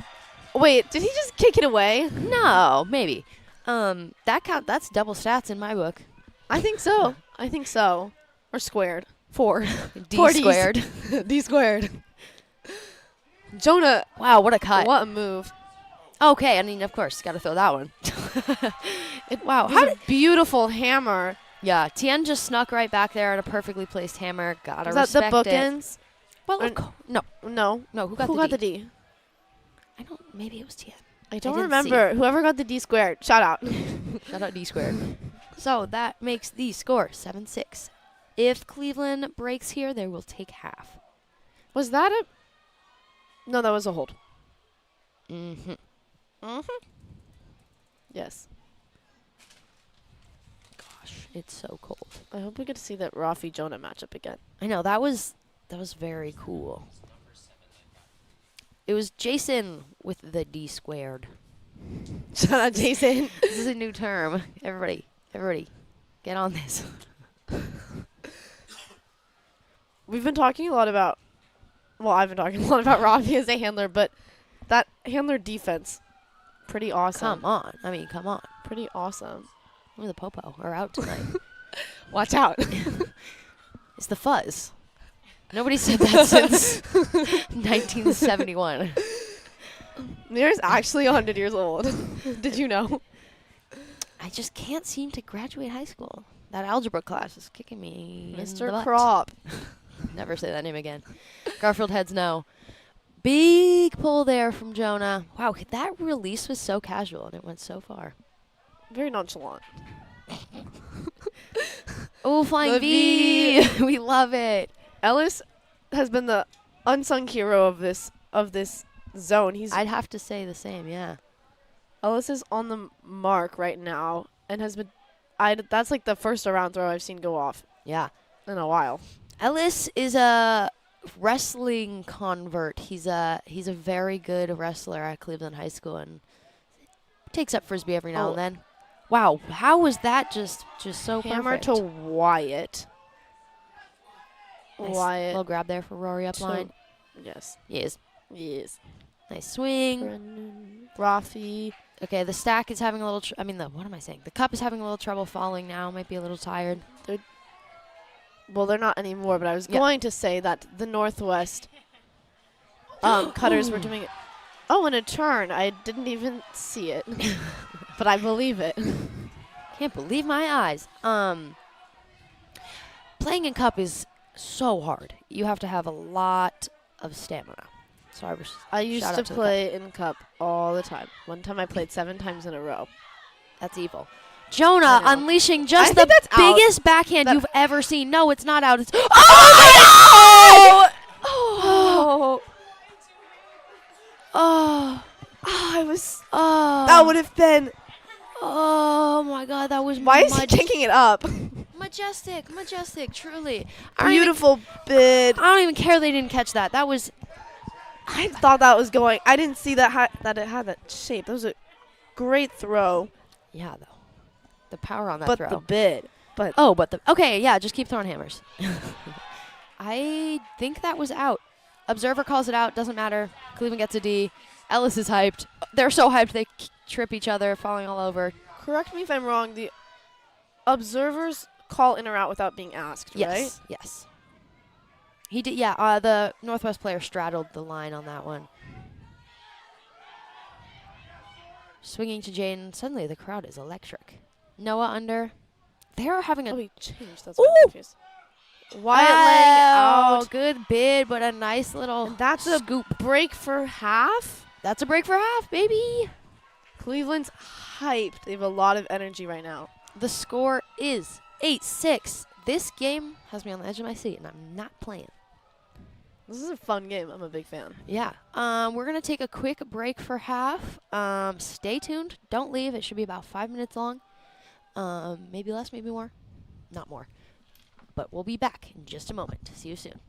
Wait, did he just kick it away? No, maybe. That's double stats in my book. I think so. Or squared. 4. D 4 squared. D squared. Jonah. Wow, what a cut. What a move. Okay, I mean, of course, got to throw that one. Wow. How beautiful hammer. Yeah, Tien just snuck right back there at a perfectly placed hammer. Gotta respect it. Is that the bookends? Well, no. Who got the D? I don't. Maybe it was Tien. I don't remember. Whoever got the D squared. Shout out. Shout out D squared. So that makes the score 7-6. If Cleveland breaks here, they will take half. Was that a? No, that was a hold. Yes. Gosh, it's so cold. I hope we get to see that Rafi Jonah matchup again. I know that was very cool. It was Jason with the D squared. Shout out Jason. This is a new term. Everybody, get on this. We've been talking a lot about. Well, I've been talking a lot about Rafi as a handler, but that handler defense, pretty awesome. Come on. Come on. Pretty awesome. Look at the Popo are out tonight. Watch out. It's the fuzz. Nobody said that since 1971. Mira's actually 100 years old. Did you know? I just can't seem to graduate high school. That algebra class is kicking me in the butt. Crop. Never say that name again. Garfield heads no. Big pull there from Jonah. Wow, that release was so casual and it went so far. Very nonchalant. Oh, flying V. We love it. Ellis has been the unsung hero of this zone. I'd have to say the same, yeah. Ellis is on the mark right now and has been that's like the first around throw I've seen go off. Yeah. In a while. Ellis is a wrestling convert. He's a very good wrestler at Cleveland High School and takes up frisbee every now and then. Wow, how was that just so hammer perfect? to Wyatt. Nice Wyatt. Little grab there for Rory up line. Yes. Yes. Yes. Nice swing. Rafi. Okay, the stack is having a little. What am I saying? The cup is having a little trouble falling now. Might be a little tired. Well, they're not anymore, but I was Yeah. going to say that the Northwest cutters were doing it. Oh, and a turn. I didn't even see it, but I believe it. Can't believe my eyes. Playing in cup is so hard. You have to have a lot of stamina. So I used shout to out to play in cup all the time. One time I played 7 times in a row. That's evil. Jonah unleashing just the biggest backhand you've ever seen. No, it's not out. It's Oh! oh! Oh! I was. Oh! That would have been. Oh my God, that was. Why is he kicking it up? Majestic, truly. Beautiful bid. I don't even care they didn't catch that. That was. I thought that was going. I didn't see that it had that shape. That was a great throw. Yeah, though. The power on that but throw. The bid. But okay, yeah, just keep throwing hammers. I think that was out. Observer calls it out. Doesn't matter. Cleveland gets a D. Ellis is hyped. They're so hyped they trip each other, falling all over. Correct me if I'm wrong. The observers call in or out without being asked, right? Yes. He did. Yeah. The Northwest player straddled the line on that one. Swinging to Jaden. Suddenly the crowd is electric. Noah under. They're having a. Oh, he changed. That's what I'm confused. Wyatt laying out. Good bid, but a nice little. And that's scoop. A break for half. That's a break for half, baby. Cleveland's hyped. They have a lot of energy right now. The score is 8-6. This game has me on the edge of my seat, and I'm not playing. This is a fun game. I'm a big fan. Yeah. We're going to take a quick break for half. Stay tuned. Don't leave. It should be about 5 minutes long. Maybe less, maybe more. Not more. But we'll be back in just a moment. See you soon.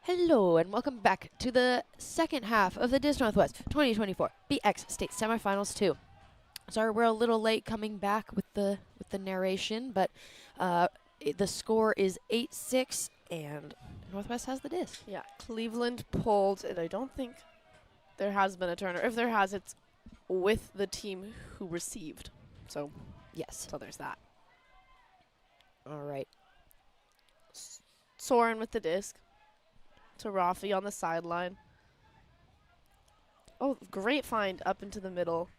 Hello and welcome back to the second half of the Dis Northwest 2024 BX State Semifinals 2. Sorry we're a little late coming back with the narration, but the score is 8-6 and Northwest has the disc. Yeah, Cleveland pulled, and I don't think there has been a turner. If there has, it's with the team who received. So, yes. So there's that. All right. Soren with the disc to Rafi on the sideline. Oh, great find up into the middle.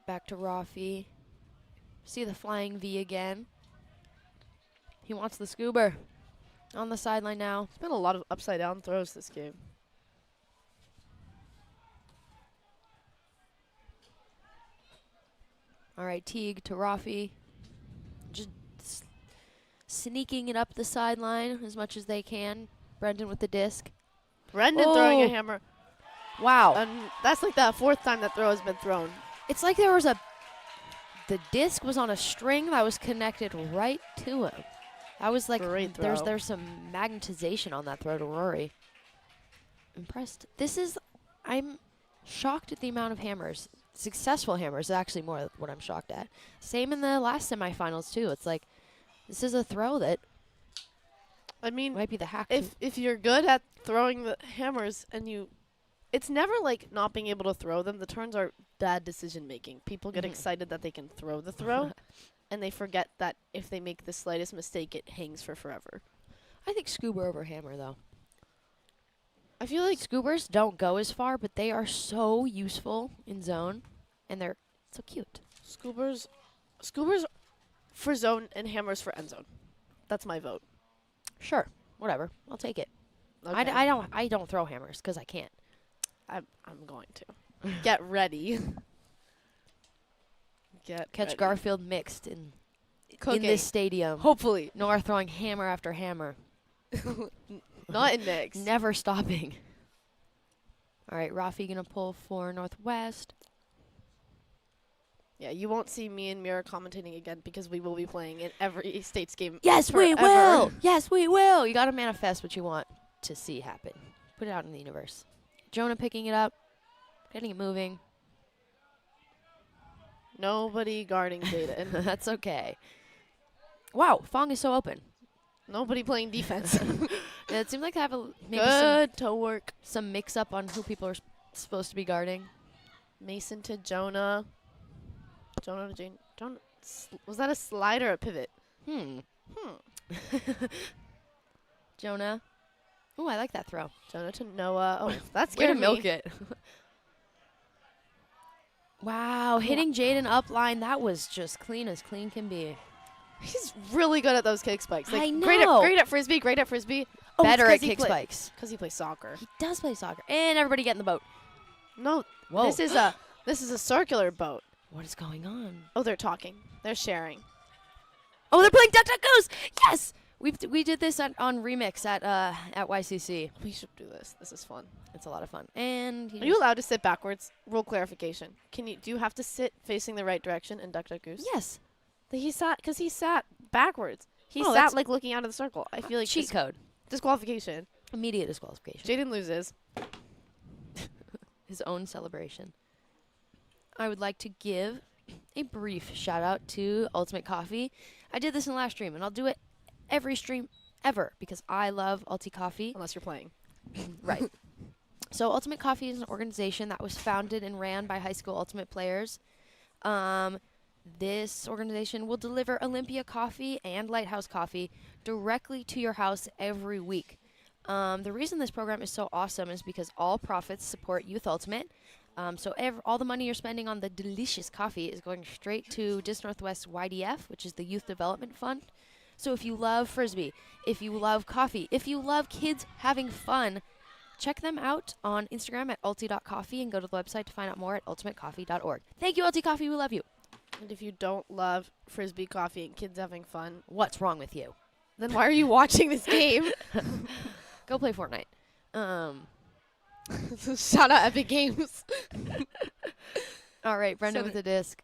Back to Rafi. See the flying V again. He wants the scuba. On the sideline now. There's been a lot of upside down throws this game. All right, Teague to Rafi. Just sneaking it up the sideline as much as they can. Brendan with the disc. Brendan throwing a hammer. Wow. And that's like the fourth time that throw has been thrown. It's like there was the disc was on a string that was connected right to him. That was like, great throw. There's some magnetization on that throw to Rory. Impressed. I'm shocked at the amount of hammers. Successful hammers is actually more what I'm shocked at. Same in the last semifinals too. It's like, this is a throw that I mean, might be the hack. If you're good at throwing the hammers and it's never like not being able to throw them. The turns are bad decision making. People get excited that they can throw the throw, and they forget that if they make the slightest mistake, it hangs for forever. I think scuba over hammer though. I feel like scoobers don't go as far, but they are so useful in zone, and they're so cute. scoobers for zone and hammers for end zone. That's my vote. Sure, whatever. I'll take it. Okay. I don't throw hammers because I can't. I'm going to. Get ready. Catch ready. Garfield mixed in Cooking. this stadium. Hopefully. Nor throwing hammer after hammer. Not in mix. Never stopping. All right, Rafi gonna pull for Northwest. Yeah, you won't see me and Mira commentating again because we will be playing in every States game. Yes, forever. we will. Yes, we will. You gotta manifest what you want to see happen. Put it out in the universe. Jonah picking it up, getting it moving. Nobody guarding Jaden. That's okay. Wow, Fong is so open. Nobody playing defense. Yeah, it seems like they have maybe Good to work. some mix up on who people are supposed to be guarding. Mason to Jonah. Jonah to Jane. Jonah. Was that a slide or a pivot? Jonah. Ooh, I like that throw. Jonah to Noah. Oh, that's Way to good. milk it. Wow, hitting Jaden up line, that was just clean as clean can be. He's really good at those kick spikes. Like, I know. Great at frisbee. Great at frisbee. Oh, Better at kick spikes. Because he plays soccer. He does play soccer. And everybody get in the boat. No, Whoa. this is a circular boat. What is going on? Oh, they're talking. They're sharing. Oh, they're playing Duck Duck Goose. Yes, we did this on Remix at YCC. We should do this. This is fun. It's a lot of fun. And Are you allowed to sit backwards? Rule clarification. Do you have to sit facing the right direction in Duck Duck Goose? Yes. He sat backwards. He Oh, sat that's like looking out of the circle. I feel like cheat code. Disqualification. Immediate disqualification. Jaden loses. His own celebration. I would like to give a brief shout out to Ultimate Coffee. I did this in the last stream, and I'll do it every stream ever because I love Ulti Coffee. Unless you're playing. Right. So Ultimate Coffee is an organization that was founded and ran by high school Ultimate players. This organization will deliver Olympia coffee and Lighthouse coffee directly to your house every week. The reason this program is so awesome is because all profits support Youth Ultimate. So all the money you're spending on the delicious coffee is going straight to Dis Northwest YDF, which is the Youth Development Fund. So if you love Frisbee, if you love coffee, if you love kids having fun, check them out on Instagram at ulti.coffee and go to the website to find out more at ultimatecoffee.org. Thank you, Ulti Coffee. We love you. And if you don't love Frisbee coffee and kids having fun, What's wrong with you? then why are you watching this game? Go play Fortnite. Shout out Epic Games. All right, Brenda with the disc.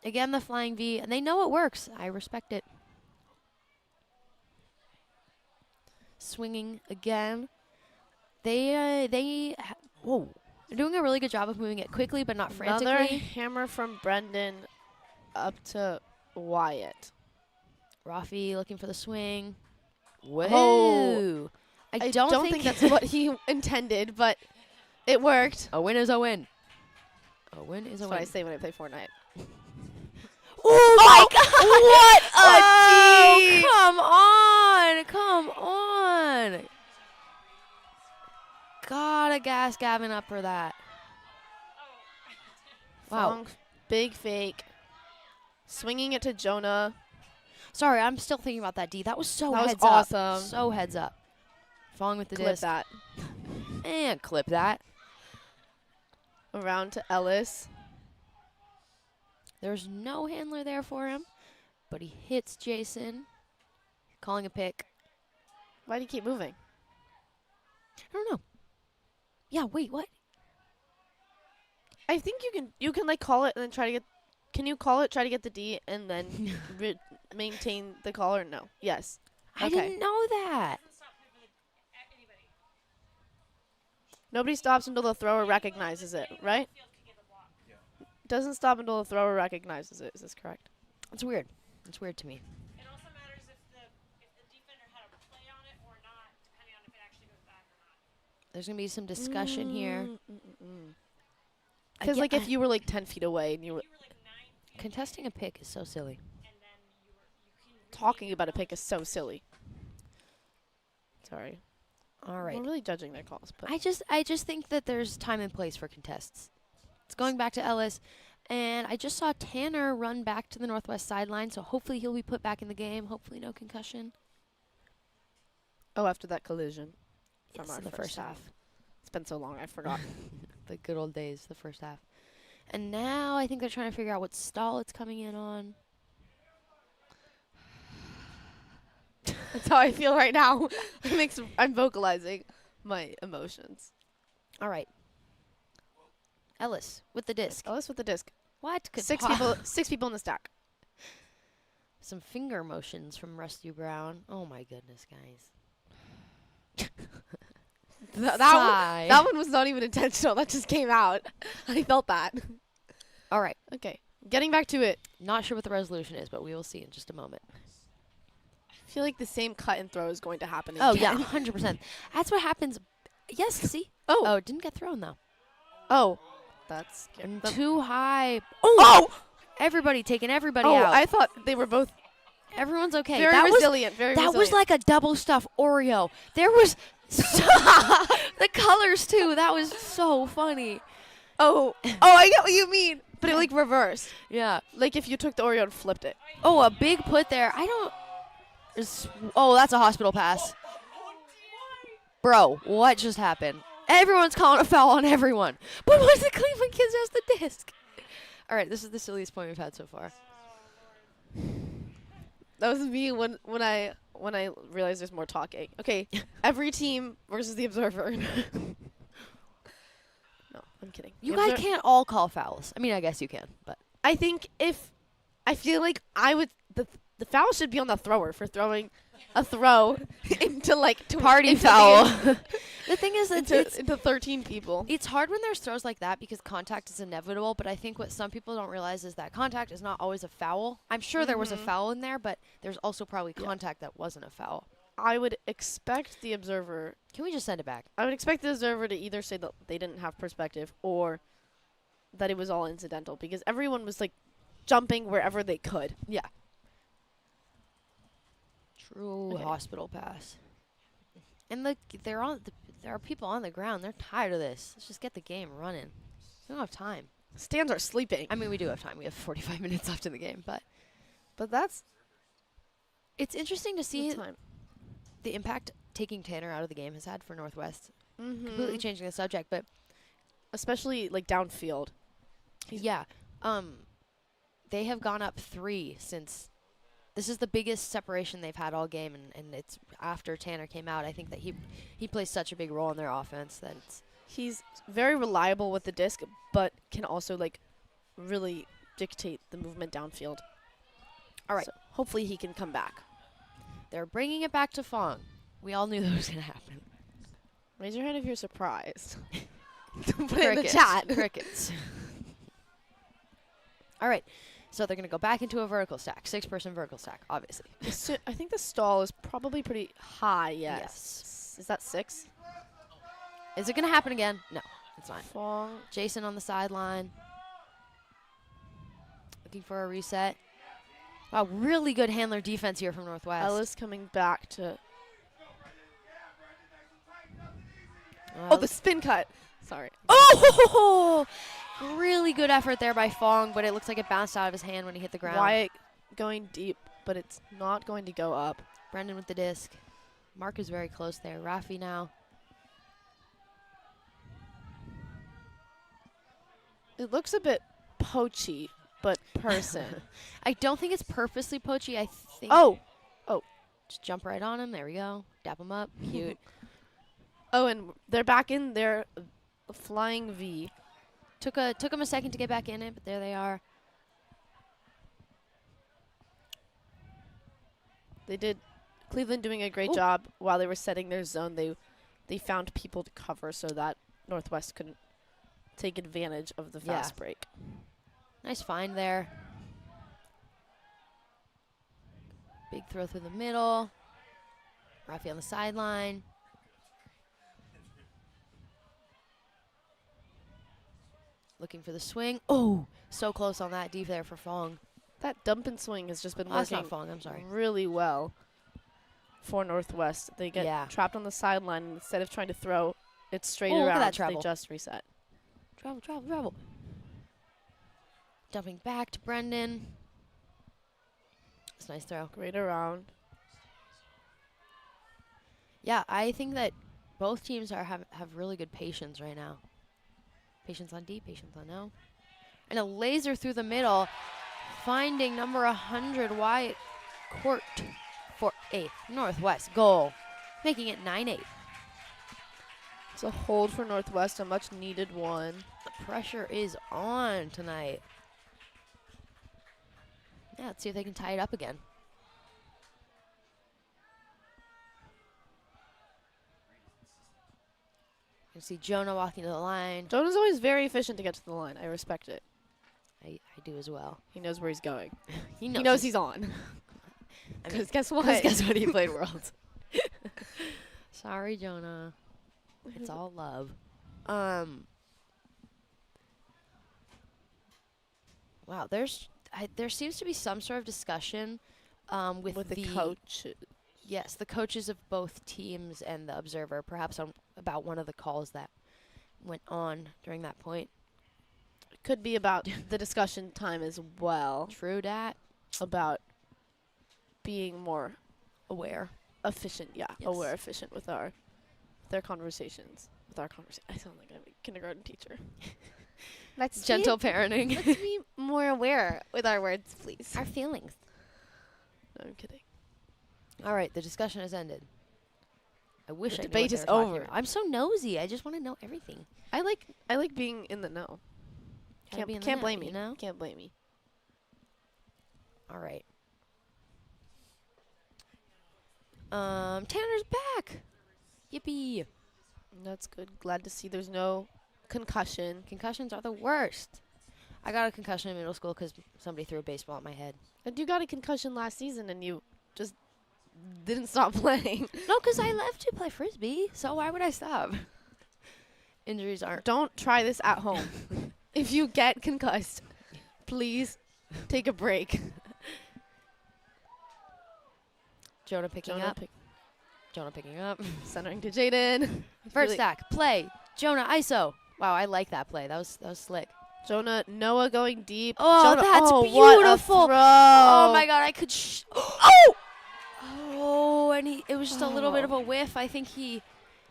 Again, the flying V, and they know it works. I respect it. swinging again. Whoa. They're doing a really good job of moving it quickly, but not frantically. Another hammer from Brendan up to Wyatt. Rafi looking for the swing. Whoa. Oh. I don't think that's what he intended, but it worked. A win is a win. A win is a That's win. what I say when I play Fortnite. Oh my God! What a D! Come on! Gotta gas Gavin up for that. Wow. Fong, big fake. Swinging it to Jonah. Sorry, I'm still thinking about that D. That was so That was heads up. awesome. So heads up. Fong with the Clip disc. that. And clip that. Around to Ellis. There's no handler there for him, but he hits Jason. Calling a pick. Why do you keep moving? I don't know. Yeah, wait, what? I think you can like call it and then try to get. Can you call it, try to get the D, and then maintain the call or no? Yes. I didn't know that. Nobody stops until the thrower recognizes it, right? Doesn't stop until the thrower recognizes it. Is this correct? It's weird. It's weird to me. It also matters if the defender had a play on it or not, depending on if it actually goes back or not. There's going to be some discussion here. Because like if you were like 10 feet away and you were Contesting a pick is so silly. talking about a pick is so silly. Sorry. All right. We're really judging their calls, but I just think that there's time and place for contests. It's going back to Ellis, and I just saw Tanner run back to the northwest sideline, so hopefully he'll be put back in the game. Hopefully no concussion. after that collision from Yes, our in the first half. It's been so long, I forgot. The good old days, the first half. And now I think they're trying to figure out what stall it's coming in on. That's how I feel right now. I'm vocalizing my emotions. All right. Ellis with the disc. Ellis with the disc. What? Could Six people in the stack. Some finger motions from Rusty Brown. Oh my goodness, guys. That one was not even intentional. That just came out. I felt that. All right. Okay. Getting back to it. Not sure what the resolution is, but we will see in just a moment. I feel like the same cut and throw is going to happen Oh, again. yeah, 100%. That's what happens. Yes, see? Oh. Oh, it didn't get thrown, though. Oh. That's And too high. Oh! Everybody taking everybody Oh, out. I thought they were both Everyone's okay. very resilient. That was like a double stuffed Oreo. There was the colors, too. That was so funny. Oh, I get what you mean. But it like reversed. Yeah. Like if you took the Oreo and flipped it. Oh, a big put there. Oh, that's a hospital pass. Bro, what just happened? Everyone's calling a foul on everyone. But why the Cleveland kids has the disc? All right, this is the silliest point we've had so far. That was me when I realized there's more talking. Okay, every team versus the observer. No, I'm kidding. You The guys obser- can't all call fouls. I mean, I guess you can, but I think I feel like the foul should be on the thrower for throwing a throw into like party into foul. the- The thing is, into 13 people. it's hard when there's throws like that because contact is inevitable, but I think what some people don't realize is that contact is not always a foul. I'm sure there was a foul in there, but there's also probably contact that wasn't a foul. I would expect the observer. Can we just send it back? I would expect the observer to either say that they didn't have perspective or that it was all incidental because everyone was like jumping wherever they could. Yeah. True Okay. hospital pass. And there are people on the ground. They're tired of this. Let's just get the game running. We don't have time. Stands are sleeping. I mean, we do have time. We have 45 minutes left in the game, but that's it's interesting to see time. the impact taking Tanner out of the game has had for Northwest. Mm-hmm. Completely changing the subject, but Especially like downfield. yeah, they have gone up 3 since. This is the biggest separation they've had all game, and it's after Tanner came out. I think that he plays such a big role in their offense that He's very reliable with the disc, but can also like really dictate the movement downfield. all right. So hopefully he can come back. They're bringing it back to Fong. We all knew that was going to happen. Raise your hand if you're surprised. Put it in the chat. Crickets. All right. So they're going to go back into a vertical stack. 6-person vertical stack, obviously. I think the stall is probably pretty high, yes. Is that 6? Is it going to happen again? No, it's not. Fong. Jason on the sideline. Looking for a reset. Wow, really good handler defense here from Northwest. Ellis coming back to... Oh, the spin cut. Sorry. Oh! Really good effort there by Fong, but it looks like it bounced out of his hand when he hit the ground. Wyatt going deep, but it's not going to go up. Brendan with the disc. Mark is very close there. Rafi now. It looks a bit poachy, but person. I don't think it's purposely poachy. I think. Oh! Just jump right on him. There we go. Dap him up. Cute. Oh, and they're back in their flying V. Took him a second to get back in it, but there they are. They did. Cleveland doing a great job while they were setting their zone. They found people to cover so that Northwest couldn't take advantage of the fast break. Nice find there. Big throw through the middle. Rafi on the sideline. Looking for the swing. Oh, so close on that deep there for Fong. That dump and swing has just been That's working not Fong, I'm sorry. really well for Northwest. They get trapped on the sideline, and instead of trying to throw it straight look at around, that they travel. just reset. Travel. Dumping back to Brendan. That's a nice throw. Great around. Yeah, I think that both teams have really good patience right now. Patience on deep, patience on no. And a laser through the middle, finding number 100 Wyatt Court for a Northwest goal, making it 9-8. It's a hold for Northwest, a much needed one. The pressure is on tonight. Yeah, let's see if they can tie it up again. You see Jonah walking to the line. Jonah's always very efficient to get to the line. I respect it. I do as well. He knows where he's going. He He knows he's on. Because guess what? Guess what? He played Worlds. Sorry, Jonah. It's all love. Wow, there seems to be some sort of discussion with the coach. Yes, the coaches of both teams and the observer, perhaps about one of the calls that went on during that point. It could be about the discussion time as well. True dat. About being more aware, efficient. Yeah, yes. Aware, efficient with their conversations. I sound like I'm a kindergarten teacher. That's gentle parenting. Let's be more aware with our words, please. Our feelings. No, I'm kidding. All right, the discussion has ended. I wish The I knew debate what they is were talking over. about. I'm so nosy. I just want to know everything. I like being in the know. Gotta be in the Can't know, blame me. you know? Can't blame me. All right. Tanner's back. Yippee. That's good. Glad to see there's no concussion. Concussions are the worst. I got a concussion in middle school because somebody threw a baseball at my head. And you got a concussion last season and you just didn't stop playing. No, because I love to play Frisbee, so why would I stop? Injuries aren't. Don't try this at home. If you get concussed, please take a break. Jonah picking up. Jonah picking up. Centering to Jaden. First stack. Play. Jonah ISO. Wow, I like that play. That was slick. Jonah, Noah going deep. Oh, Jonah, that's beautiful. What a throw. Oh my God, I could. Oh! Oh, and it was just a little bit of a whiff. I think he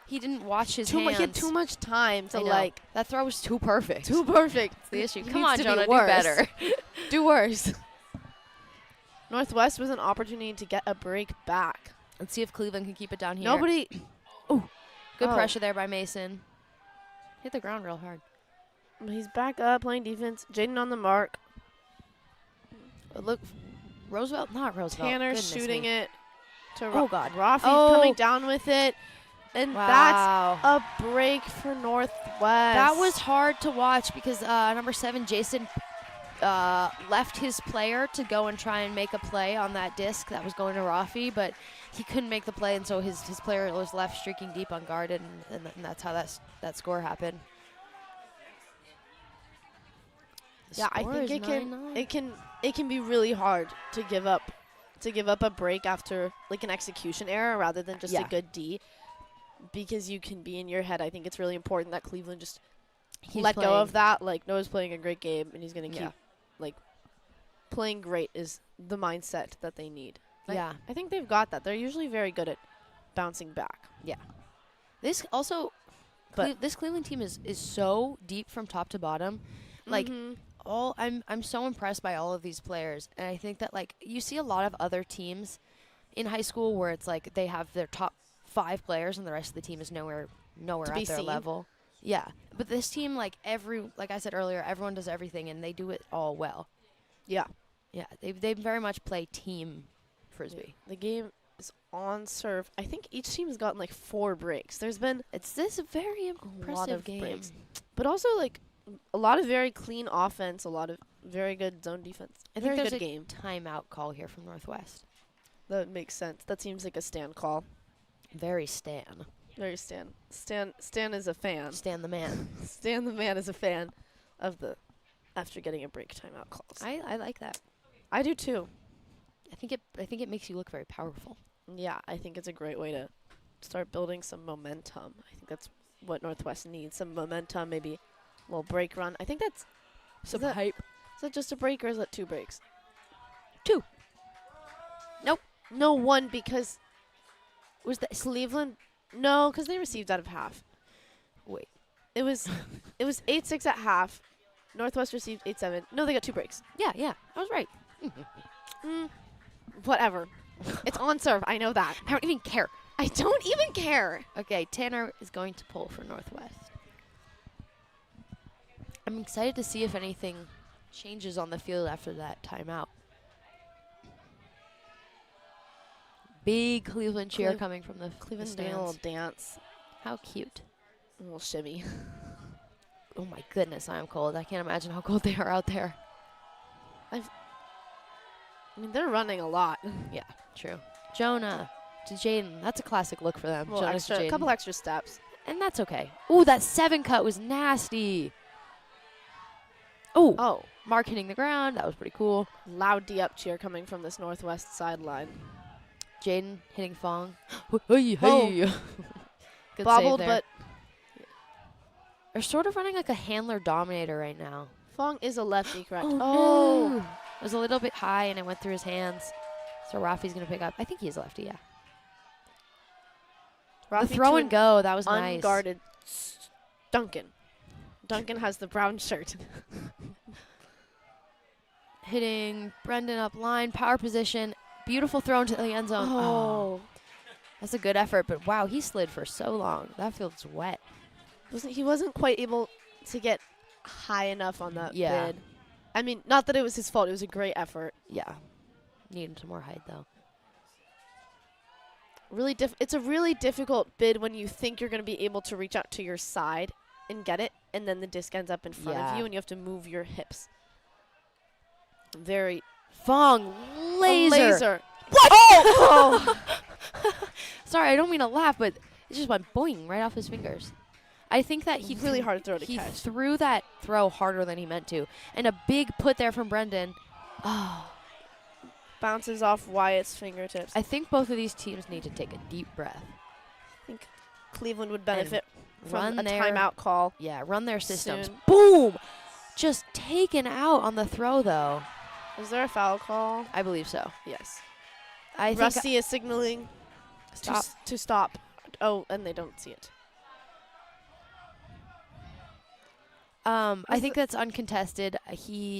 didn't watch his hands. He had too much time to That throw was too perfect. Too perfect. That's the issue. He Come needs on, to Jonah, be do worse. better. Do worse. Northwest was an opportunity to get a break back. Let's see if Cleveland can keep it down here. Nobody. Good pressure there by Mason. Hit the ground real hard. He's back up playing defense. Jaden on the mark. Look, not Roosevelt. Tanner Goodness shooting me. it. to Oh, God. Rafi's Oh. coming down with it. And Wow. that's a break for Northwest. That was hard to watch because number 7, Jason, left his player to go and try and make a play on that disc that was going to Rafi, but he couldn't make the play, and so his player was left streaking deep unguarded, and that's how that score happened. The Yeah, I score think is it 9-9. can be really hard to give up a break after like an execution error rather than just a Yeah. good D, because you can be in your head. I think it's really important that Cleveland just He's let go playing- of that. Like Noah's playing a great game and he's gonna Yeah. keep like playing great is the mindset that they need. Yeah. I think they've got that. They're usually very good at bouncing back. This also, But- this Cleveland team is so deep from top to bottom. Like, Mhm. I'm so impressed by all of these players, and I think that like you see a lot of other teams in high school where it's like they have their top 5 players and the rest of the team is nowhere To at be their seen. level. Yeah, but this team, like I said earlier, everyone does everything and they do it all well. Yeah. Yeah, they very much play team frisbee. The game is on serve. I think each team has gotten like 4 breaks. There's been It's this very a lot impressive of game. breaks, but also like a lot of very clean offense, a lot of very good zone defense. I think Very there's good a game. timeout call here from Northwest. That makes sense. That seems like a Stan call. Very Stan. Very Stan. Stan is a fan. Stan the man. Stan the man is a fan of the after getting a break timeout calls. I like that. I do too. I think it makes you look very powerful. Yeah, I think it's a great way to start building some momentum. I think that's what Northwest needs. Some momentum, maybe a little break run. I think that's Some that- hype. Is that just a break or is that 2 breaks? 2. No, 1 because Was that Cleveland. No, because they received out of half. Wait. It was 8-6 at half. Northwest received 8-7. No, they got 2 breaks. Yeah, I was right. Whatever. It's on serve. I know that. I don't even care. I don't even care. Okay, Tanner is going to pull for Northwest. I'm excited to see if anything changes on the field after that timeout. Big Cleveland cheer coming from the Cleveland the doing a little stands. dance. How cute. A little shimmy. Oh my goodness, I am cold. I can't imagine how cold they are out there. I mean, they're running a lot. Yeah, true. Jonah to Jaden. That's a classic look for them. Well, Jonah to a Jaden. couple extra steps. And that's okay. Ooh, that 7 cut was nasty. Ooh, Oh, Mark hitting the ground. That was pretty cool. loud D up cheer coming from this Northwest sideline. Jaden hitting Fong. Hey, Oh. hey. Good Bobbled, save there. but They're sort of running like a handler dominator right now. Fong is a lefty, correct? No. It was a little bit high and it went through his hands. So Rafi's going to pick up. I think he's lefty, yeah. Rafi The throw to and go, that was an nice. unguarded Duncan. Duncan has the brown shirt. Hitting Brendan up line, power position. Beautiful throw into the end zone. Oh. That's a good effort, but wow, he slid for so long. That field's wet. He wasn't quite able to get high enough on that Yeah. bid. I mean, not that it was his fault. It was a great effort. Yeah. Need him some more height, though. It's a really difficult bid when you think you're going to be able to reach out to your side and get it, and then the disc ends up in front of Yeah. you, and you have to move your hips. Very Fong, a laser. laser. What? Oh! Sorry, I don't mean to laugh, but it just went boing right off his fingers. I think that he Really hard throw to he catch. threw that throw harder than he meant to, and a big put there from Brendan. Oh, Bounces off Wyatt's fingertips. I think both of these teams need to take a deep breath. think Cleveland would benefit run from a their- timeout call. Yeah, run their systems. Soon. Boom! Just taken out on the throw, though. Is there a foul call? I believe so. Yes. I think Rusty is signaling Stop. to stop. Oh, and they don't see it. I think that's uncontested.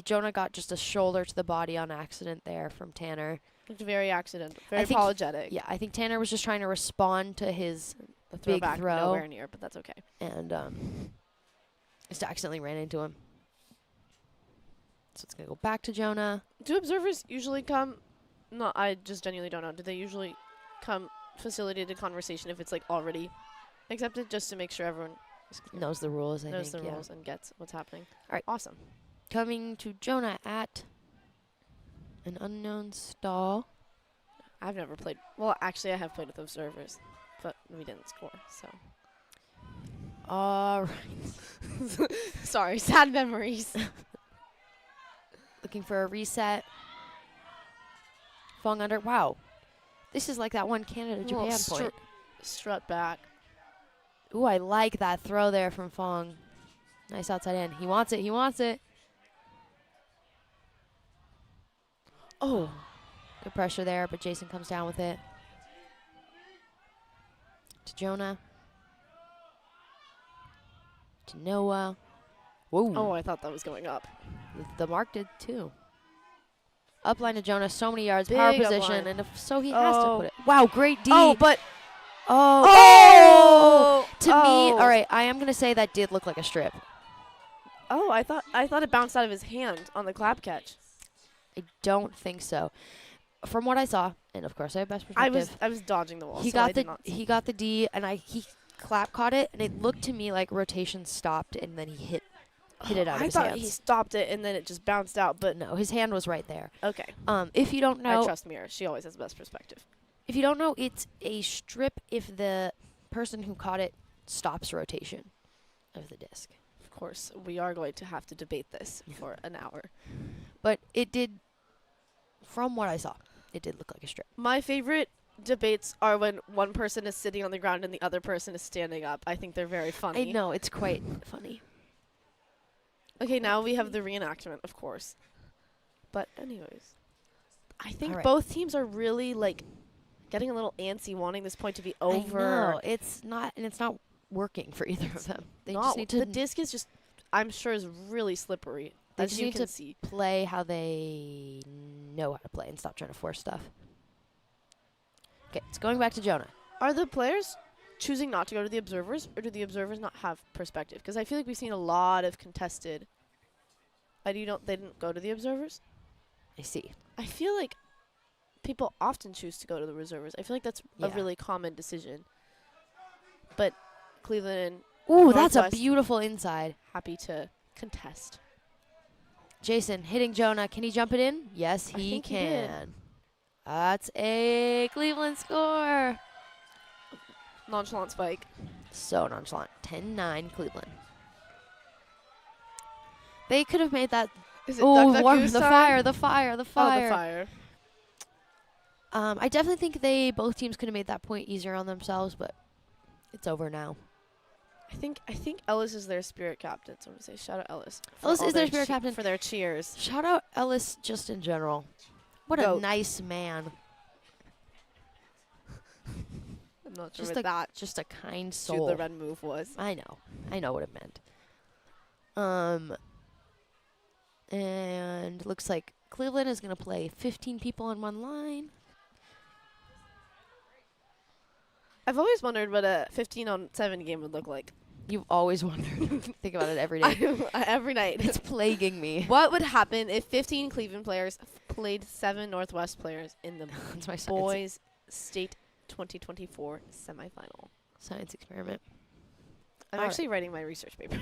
Jonah got just a shoulder to the body on accident there from Tanner. It's very accident. Very I think- apologetic. Yeah, I think Tanner was just trying to respond to his The big throwback throw. nowhere near, but that's okay. and just accidentally ran into him. So it's gonna go back to Jonah. Do observers usually come? No, I just genuinely don't know. Do they usually facilitated conversation if it's like already accepted, just to make sure everyone Knows the rules, I knows think. the Yeah. rules and gets what's happening. All right. Awesome. Coming to Jonah at an unknown stall. I've never played. Well, actually, I have played with observers, but we didn't score. So All right. sorry, sad memories. Looking for a reset. Falling under. Wow. This is like that one Canada-Japan Little point. Strut back. Ooh, I like that throw there from Fong. Nice outside in. He wants it. He wants it. Oh. Good pressure there, but Jason comes down with it. To Jonah. To Noah. Whoa. Oh, I thought that was going up. The mark did too. Upline to Jonah, so many yards, power Big position, upline. and so he has to Oh. put it. Wow, great D. Oh, but oh. oh, To me, all right, I am gonna say that did look like a strip. Oh, I thought it bounced out of his hand on the clap catch. I don't think so. From what I saw, and of course I have best perspective. I was dodging the wall. He so I got did the not see. he got the D, and he clap caught it, and it looked to me like rotation stopped, and then he hit it out of I his thought hands. he stopped it and then it just bounced out. But No, his hand was right there. okay, If you don't I know, trust Mira. She always has the best perspective. if you don't know, it's a strip if the person who caught it stops rotation of the disc. Of course, we are going to have to debate this for an hour. But it did, from what I saw, it did look like a strip. My favorite debates are when one person is sitting on the ground and the other person is standing up. I think they're very funny. I know, it's quite funny. Okay, now we have the reenactment, of course. But anyways, I think Alright. both teams are really like getting a little antsy, wanting this point to be over. I know, it's not working for either of them. They Not- just need to the disc is just, I'm sure, is really slippery. They As just you need can to see. play how they know how to play and stop trying to force stuff. Okay, it's going back to Jonah. Are the players choosing not to go to the observers, or do the observers not have perspective? Because I feel like we've seen a lot of contested. They didn't go to the observers. I see. I feel like people often choose to go to the reservers. I feel like that's a Yeah. really common decision. But Cleveland Ooh, that's a Northwest. beautiful inside. happy to contest. Jason hitting Jonah. Can he jump it in? Yes, I he think he did. can. That's a Cleveland score. Nonchalant spike. So nonchalant. 10-9 Cleveland. They could have made that. Is it Oh, duck, duck, warm goose the time? fire, the fire, the Oh, fire. the fire. I definitely think both teams could have made that point easier on themselves, but it's over now. I think Ellis is their spirit captain. So I'm gonna say shout out Ellis. for Ellis all is their spirit captain. for their cheers. Shout out Ellis just in general. What a Goat. nice man. I'm not sure Just what that Just a kind do soul. the red move was. I know what it meant. And looks like Cleveland is going to play 15 people on one line. I've always wondered what a 15-on-7 game would look like. You've always wondered. Think about it every day. Every night. It's plaguing me. What would happen if 15 Cleveland players played 7 Northwest players in the That's my science, boys state 2024 semifinal? science experiment. I'm All actually writing my research paper.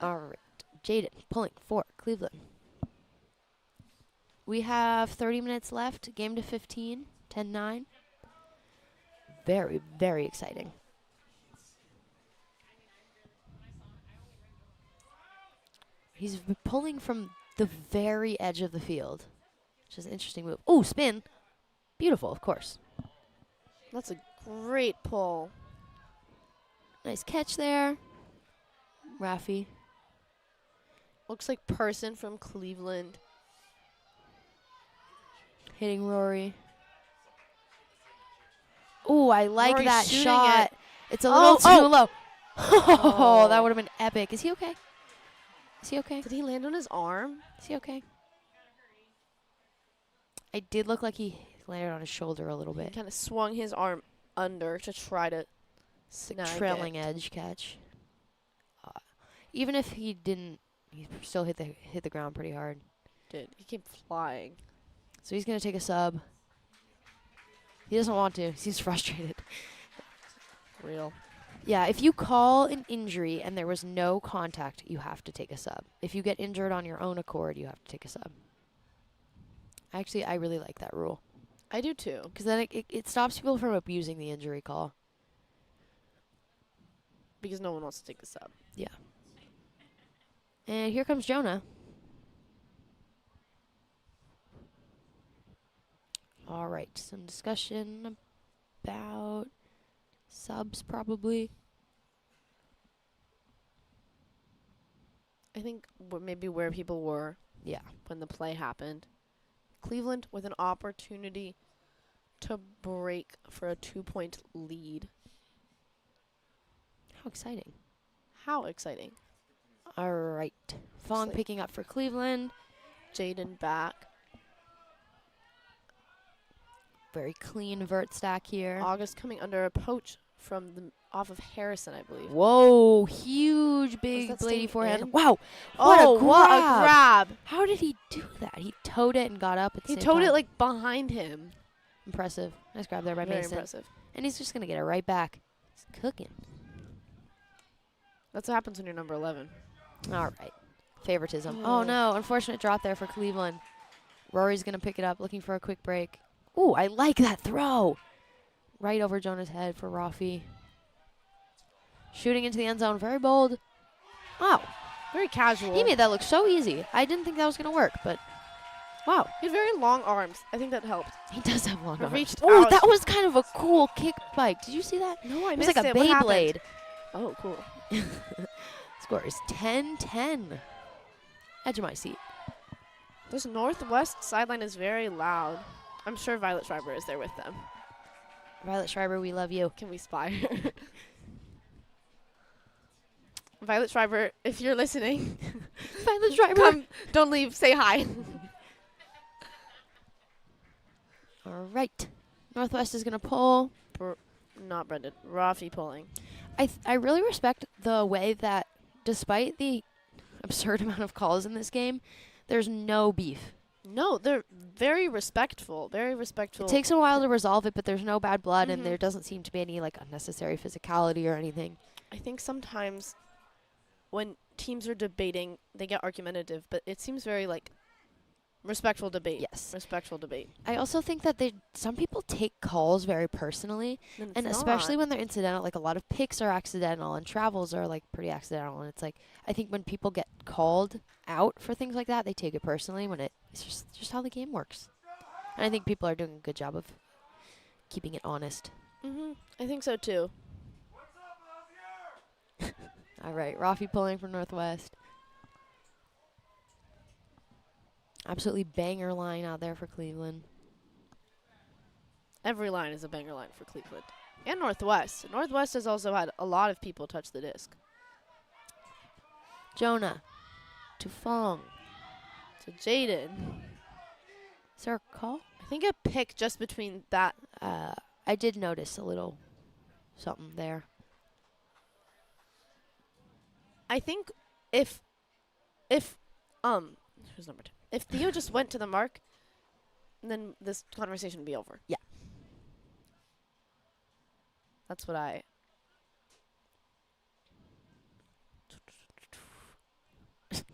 All right. Jaden pulling for Cleveland. We have 30 minutes left. Game to 15. 10-9. Very, very exciting. He's pulling from the very edge of the field, which is an interesting move. Oh, spin. Beautiful, of course. That's a great pull. Nice catch there. Rafi. Looks like person from Cleveland. Hitting Rory. Oh, I like Rory's that shooting shot. it. It's a little too Oh. low. Oh, that Oh. would have been epic. Is he okay? Is he okay? Did he land on his arm? Is he okay? It did look like he landed on his shoulder a little He bit. kind of swung his arm under to try to It's like snag trailing it. edge catch. Even if he didn't, he still hit the ground pretty hard. He came flying. So he's gonna take a sub. He doesn't want to. He seems frustrated. Real. Yeah, if you call an injury and there was no contact, you have to take a sub. If you get injured on your own accord, you have to take a sub. Actually, I really like that rule. I do too. Because then it stops people from abusing the injury call. Because no one wants to take the sub. Yeah. And here comes Jonah. All right, some discussion about subs probably. I think maybe where people were Yeah. when the play happened. Cleveland with an opportunity to break for a 2-point lead. How exciting. How exciting. All right. Fong like- picking up for Cleveland. Jaden back. Very clean vert stack here. August coming under a poach from off of Harrison, I believe. Whoa, huge big that bladey staying forehand. in? Wow. Oh, what a grab. grab. How did he do that? He towed it and got up at the He same towed time. it like behind him. Impressive. Nice grab there by Very Mason. impressive. And he's just going to get it right back. He's cooking. That's what happens when you're number 11. All right. Favoritism. Oh, no. Unfortunate drop there for Cleveland. Rory's going to pick it up, looking for a quick break. Ooh, I like that throw. Right over Jonah's head for Rafi. Shooting into the end zone. Very bold. Wow. Very casual. He made that look so easy. I didn't think that was going to work, but wow. He had very long arms. I think that helped. He does have long He arms. reached Oh, out. that was kind of a cool kick bike. Did you see that? No, I It was missed like a it. What happened? Beyblade. Oh, cool. Score is 10-10. Edge of my seat. This northwest sideline is very loud. I'm sure Violet Schreiber is there with them. Violet Schreiber, we love you. Can we spy her? Violet Schreiber, if you're listening, Violet Schreiber. come, don't leave, say hi. All right. Northwest is going to pull. Not Brendan. Rafi pulling. I really respect the way that despite the absurd amount of calls in this game, there's no beef. No, they're very respectful. Very respectful. It takes a while to resolve it, but there's no bad blood, and Mhm. there doesn't seem to be any like unnecessary physicality or anything. I think sometimes when teams are debating, they get argumentative, but it seems very like respectful debate. Yes. Respectful debate. I also think that some people take calls very personally, and especially when they're incidental. Like a lot of picks are accidental, and travels are like pretty accidental. And it's like I think when people get called out for things like that, they take it personally. When it's just how the game works. And I think people are doing a good job of keeping it honest. I think so too. All right, Rafi pulling from Northwest. Absolutely banger line out there for Cleveland. Every line is a banger line for Cleveland. And Northwest. Northwest has also had a lot of people touch the disc. Jonah to Fong. So Jaden. Is there a call? I think a pick just between that. I did notice a little something there. I think if who's number 2? If Theo just went to the mark, then this conversation would be over. Yeah. That's what I.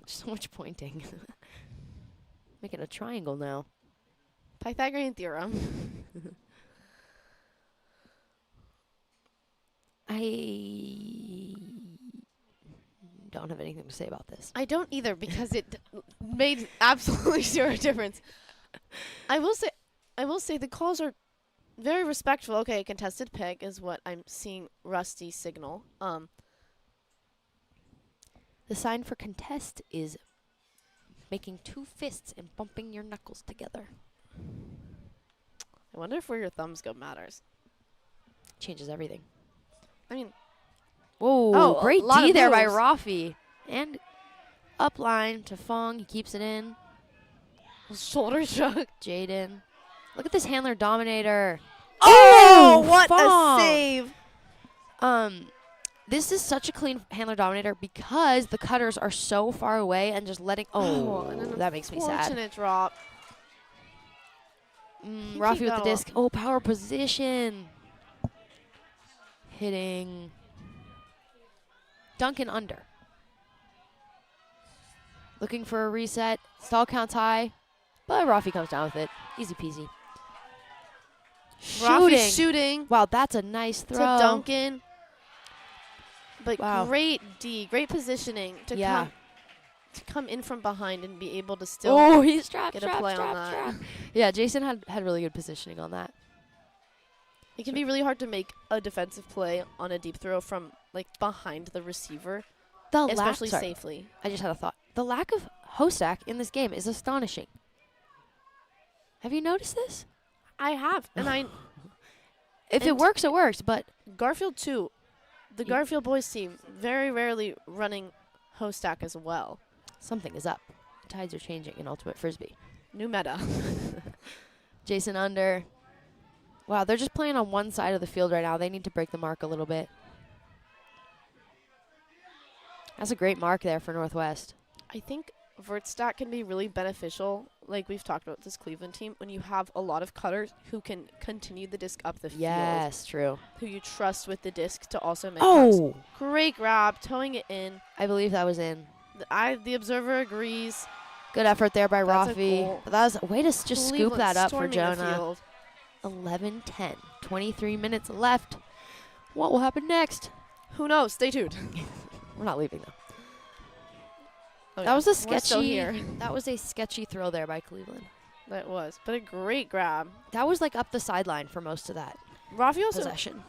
So much pointing. Making a triangle now. Pythagorean theorem. I don't have anything to say about this. I don't either because it made absolutely zero difference. I will say the calls are very respectful. Okay, contested pick is what I'm seeing Rusty signal. The sign for contest is making two fists and bumping your knuckles together. I wonder if where your thumbs go matters. Changes everything. I mean, Whoa, Oh, a great lot D of there by moves. Rafi. And up line to Fong. He keeps it in. shoulder shrug. Jaden. Look at this handler dominator. Oh, what Fong. a save! This is such a clean handler dominator because the cutters are so far away and just letting. Oh, and an that makes me sad. Unfortunate drop. He Rafi with got the a disc. Oh, power position. Hitting Duncan under. Looking for a reset. Stall counts high, but Rafi comes down with it. Easy peasy. Rafi shooting Wow, that's a nice to throw. Duncan. But Wow. great D, great positioning to come in from behind and be able to still Oh, he's trapped, get a play on that. trapped. Yeah, Jason had really good positioning on that. It can be really hard to make a defensive play on a deep throw from like behind the receiver, especially safely. I just had a thought. The lack of Hostak in this game is astonishing. Have you noticed this? I have, and If it works, it works, but Garfield too. The Garfield boys team very rarely running Hostak as well. something is up. Tides are changing in Ultimate Frisbee. New meta. Jason under. Wow, they're just playing on one side of the field right now. They need to break the mark a little bit. That's a great mark there for Northwest. I think vert stack can be really beneficial, like we've talked about this Cleveland team, when you have a lot of cutters who can continue the disc up the field. Yes, true. Who you trust with the disc to also make Oh! cuts. Great grab, towing it in. I believe that was in. The observer agrees. Good effort there by That's a Rafi. goal. But that was a way to just scoop Cleveland that up for storming the Jonah. field. 11-10. 23 minutes left. What will happen next? Who knows? Stay tuned. We're not leaving though. Oh, That was a We're still sketchy. here. That was a sketchy throw there by Cleveland. That was, but a great grab. That was like up the sideline for most of that Rafi also possession.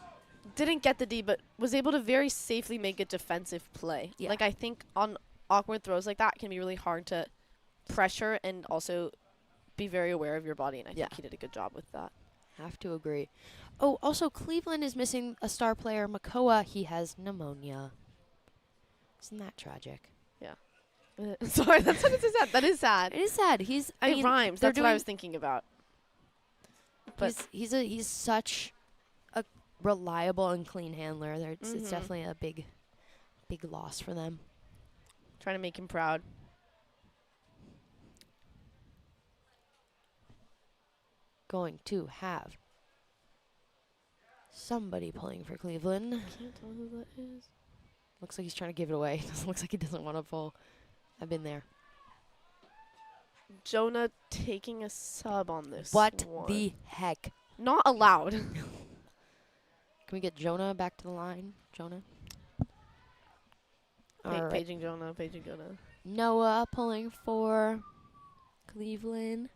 didn't get the D, but was able to very safely make a defensive play. Yeah. Like I think on awkward throws like that, it can be really hard to pressure and also be very aware of your body. And I think he did a good job with that. Have to agree. Oh, also Cleveland is missing a star player, Makoa. He has pneumonia. Isn't that tragic? Sorry, that's sad. That is sad. It is sad. It Rhymes. That's what I was thinking about. But He's such a reliable and clean handler. It's definitely a big loss for them. trying to make him proud. Going to have somebody pulling for Cleveland. Can't tell who that is. Looks like he's trying to give it away. Looks like he doesn't want to pull. I've been there. Jonah taking a sub on this. What one. the heck? Not allowed. Can we get Jonah back to the line? Jonah? All right. Paging Jonah. Noah pulling for Cleveland.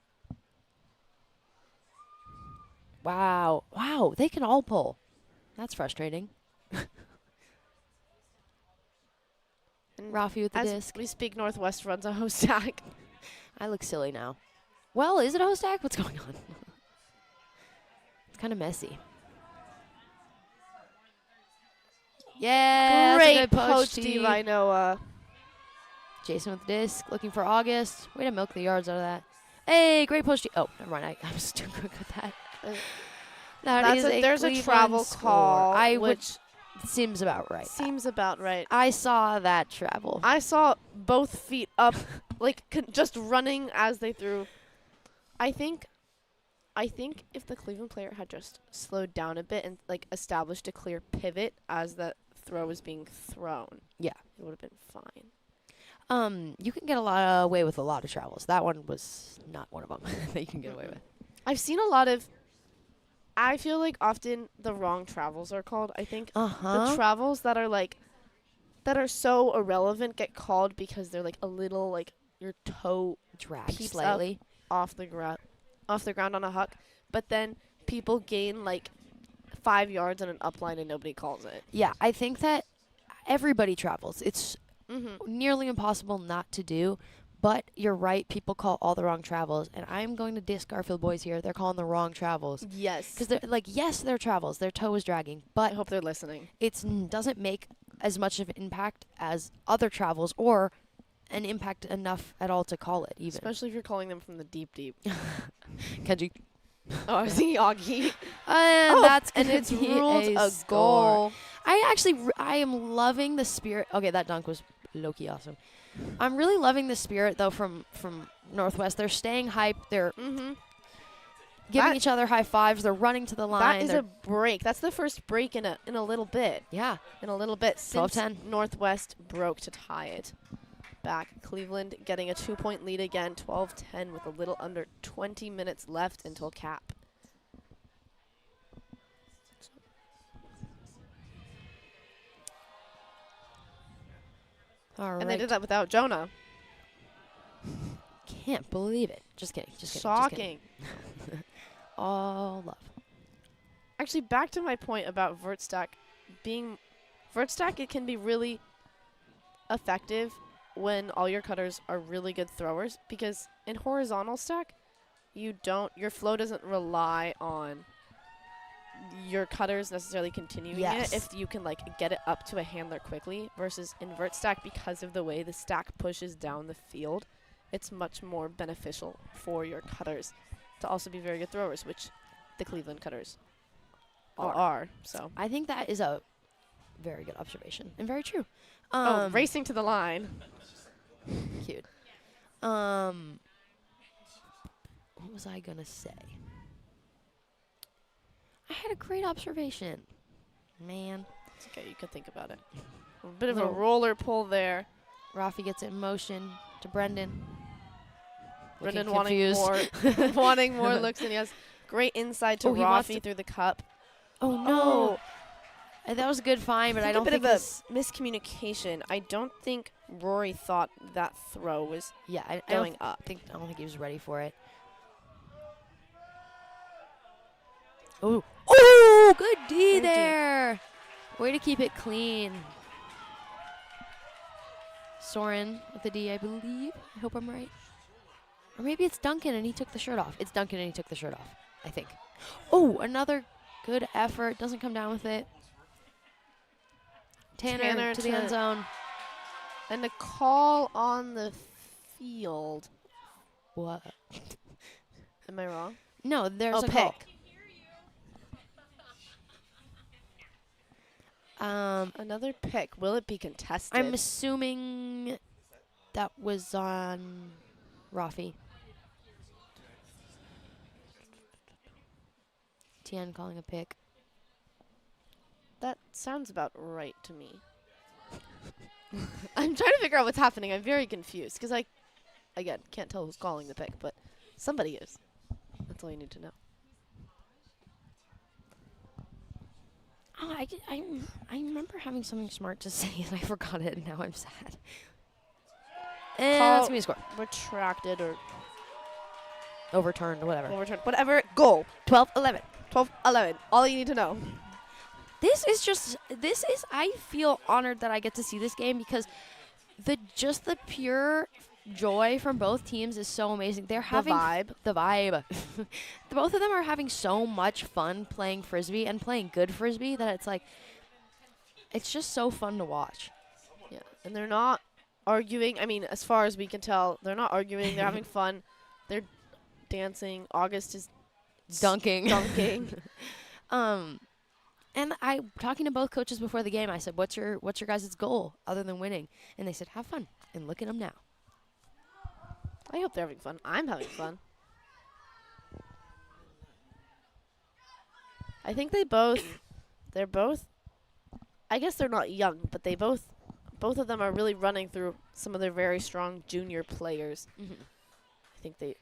Wow. Wow, they can all pull. That's frustrating. And Rafi with the as disc. we speak, Northwest runs a Hostak. I look silly now. Well, is it a Hostak? What's going on? It's kind of messy. Yeah, Great poach D by Noah. Jason with the disc, looking for August. Way to milk the yards out of that. Hey, great poach D. Oh, never mind. I was too quick with that. There's a travel call, which seems about right. seems about right. I saw that travel. I saw both feet up, like just running as they threw. I think if the Cleveland player had just slowed down a bit and like established a clear pivot as that throw was being thrown, Yeah. it would have been fine. You can get away with a lot of travels. That one was not one of them that you can get away with. I've seen a lot of. I feel like often the wrong travels are called. I think the travels that are so irrelevant get called because they're like a little like your toe Drag peeps slightly up off the ground on a huck, but then people gain like 5 yards on an upline and nobody calls it. Yeah, I think that everybody travels. It's nearly impossible not to do. But you're right, people call all the wrong travels. And I'm going to diss Garfield boys here. They're calling the wrong travels. Yes. Because they're like, yes, they're travels. Their toe is dragging. But I hope they're listening. It doesn't make as much of an impact as other travels or an impact enough at all to call it even. Especially if you're calling them from the deep. Kenji. Oh, I was thinking Augie. That's and gonna it's be ruled a score. goal. I am loving the spirit. Okay, that dunk was low-key awesome. I'm really loving the spirit though from Northwest. They're staying hype. They're giving That- each other high fives. They're running to the line. That is They're- a break. That's the first break in a little bit. yeah. In a little bit since 12-10. Northwest broke to tie it. Back. Cleveland getting a 2-point lead again, 12-10 with a little under 20 minutes left until cap. All right. And they did that without Jonah. Can't believe it. Just kidding. Just kidding. Shocking. Just kidding. All love. Actually, back to my point about vert stack being vert stack, it can be really effective when all your cutters are really good throwers, because in horizontal stack, your flow doesn't rely on your cutters necessarily continuing Yes. it if you can like get it up to a handler quickly, versus invert stack, because of the way the stack pushes down the field, it's much more beneficial for your cutters to also be very good throwers, which the Cleveland cutters all are. So I think that is a very good observation and very true. racing to the line. Cute. What was I gonna say? I had a great observation. Man. It's okay, you can think about it. A bit of a Little- roller pull there. Rafi gets it in motion to Brendan. Brendan Looking wanting more, confused. wanting more looks, and he has great insight to Oh, he wants Rafi to- through the cup. Oh no. That was a good find, but I don't a bit think of a this. miscommunication. I don't think Rory thought that throw was Yeah, I going don't up. I don't think he was ready for it. Oh, oh, good D Good D. there. Way to keep it clean. Soren with the D, I believe. I hope I'm right. Or maybe it's Duncan and he took the shirt off. It's Duncan and he took the shirt off, I think. Oh, another good effort. Doesn't come down with it. Tanner to the end zone. And a call on the field. What? Am I wrong? No, there's a pick. call. Another pick. Will it be contested? I'm assuming that was on Rafi. Tien calling a pick. That sounds about right to me. I'm trying to figure out what's happening. I'm very confused because again, can't tell who's calling the pick, but somebody is. That's all you need to know. Oh, I remember having something smart to say and I forgot it and now I'm sad. And Call- that's me to score. Retracted or Overturned, whatever. overturned. Whatever. Goal. 12-11. 12-11. All you need to know. This is I feel honored that I get to see this game because the pure joy from both teams is so amazing. They're having the vibe. Both of them are having so much fun playing frisbee and playing good frisbee that it's like it's just so fun to watch. Yeah. And they're not arguing. I mean, as far as we can tell, they're not arguing. They're having fun. They're dancing. August is Dunking. And I talking to both coaches before the game, I said, "What's your guys' goal other than winning?" And they said, "Have fun." And look at them now. I hope they're having fun. I'm having fun. I think they're both, I guess they're not young, but they both of them are really running through some of their very strong junior players. Mm-hmm. I think they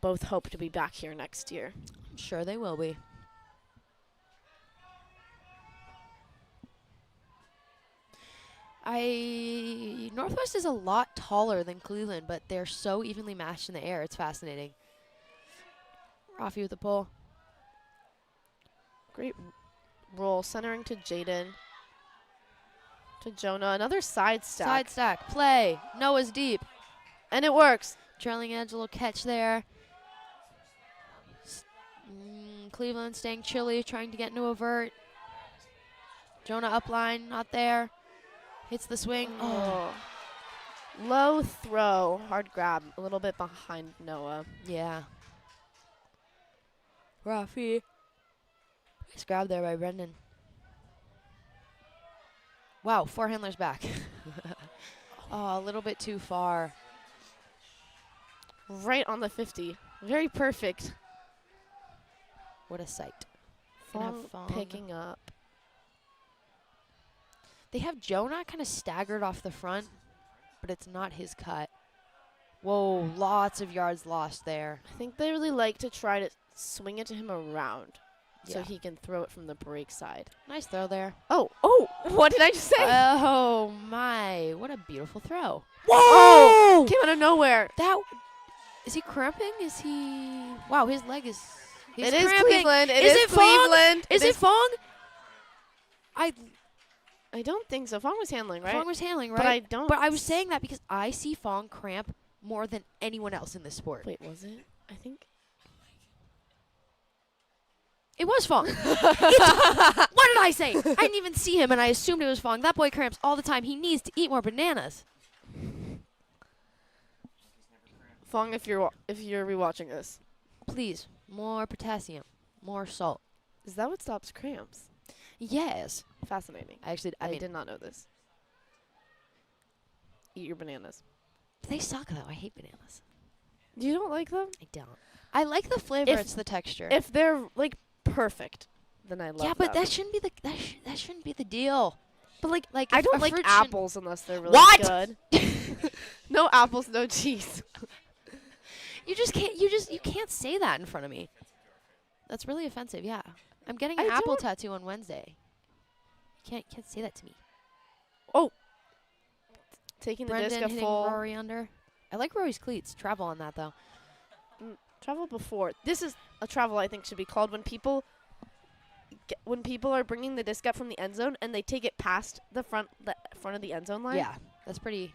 both hope to be back here next year. I'm sure they will be. Northwest is a lot taller than Cleveland, but they're so evenly matched in the air. It's fascinating. Rafi with the pull. Great roll, centering to Jaden. To Jonah. Another side stack. Side stack. Play. Noah's deep. And it works. Trailing edge, a little catch there. Cleveland staying chilly, trying to get into a vert. Jonah up line, not there. Hits the swing. Oh, Low throw. Hard grab. A little bit behind Noah. yeah. Rafi. Nice grab there by Brendan. Wow, 4 handlers back. Oh, a little bit too far. Right on the 50. Very perfect. What a sight. Gonna have Fong Fong. picking up. They have Jonah kind of staggered off the front, but it's not his cut. Whoa, lots of yards lost there. I think they really like to try to swing it to him around so Yeah. he can throw it from the break side. Nice throw there. Oh, what did I just say? Oh my, what a beautiful throw. Oh, came out of nowhere. That, is he cramping? Is he, wow, his leg is, he's It is cramping. Cleveland. Is it Fong? Cleveland. Is it Fong? I don't think so. Fong was handling, right? Fong was handling, right? But I don't. But I was saying that because I see Fong cramp more than anyone else in this sport. Wait, was it? I think. It was Fong. What did I say? I didn't even see him, and I assumed it was Fong. That boy cramps all the time. He needs to eat more bananas. Fong, if you're rewatching this, Please, more potassium, more salt. is that what stops cramps? Yes. Fascinating. I mean, did not know this. Eat your bananas. they suck though. I hate bananas. You don't like them? I don't. I like the flavor. If- It's the texture. If they're like perfect, then I love yeah, but them. that shouldn't be the that shouldn't be the deal. But like if I don't a like fruit shouldn't- apples unless they're really What? good. No apples, no cheese. You just can't. You can't say that in front of me. That's really offensive. Yeah, I'm getting an I apple don't- tattoo on Wednesday. You can't say that to me. Taking the Brendan disc at hitting full. Rory under. I like Rory's cleats. Travel on that though. Travel before. This is a travel I think should be called when people are bringing the disc up from the end zone and they take it past the front of the end zone line. Yeah, that's pretty.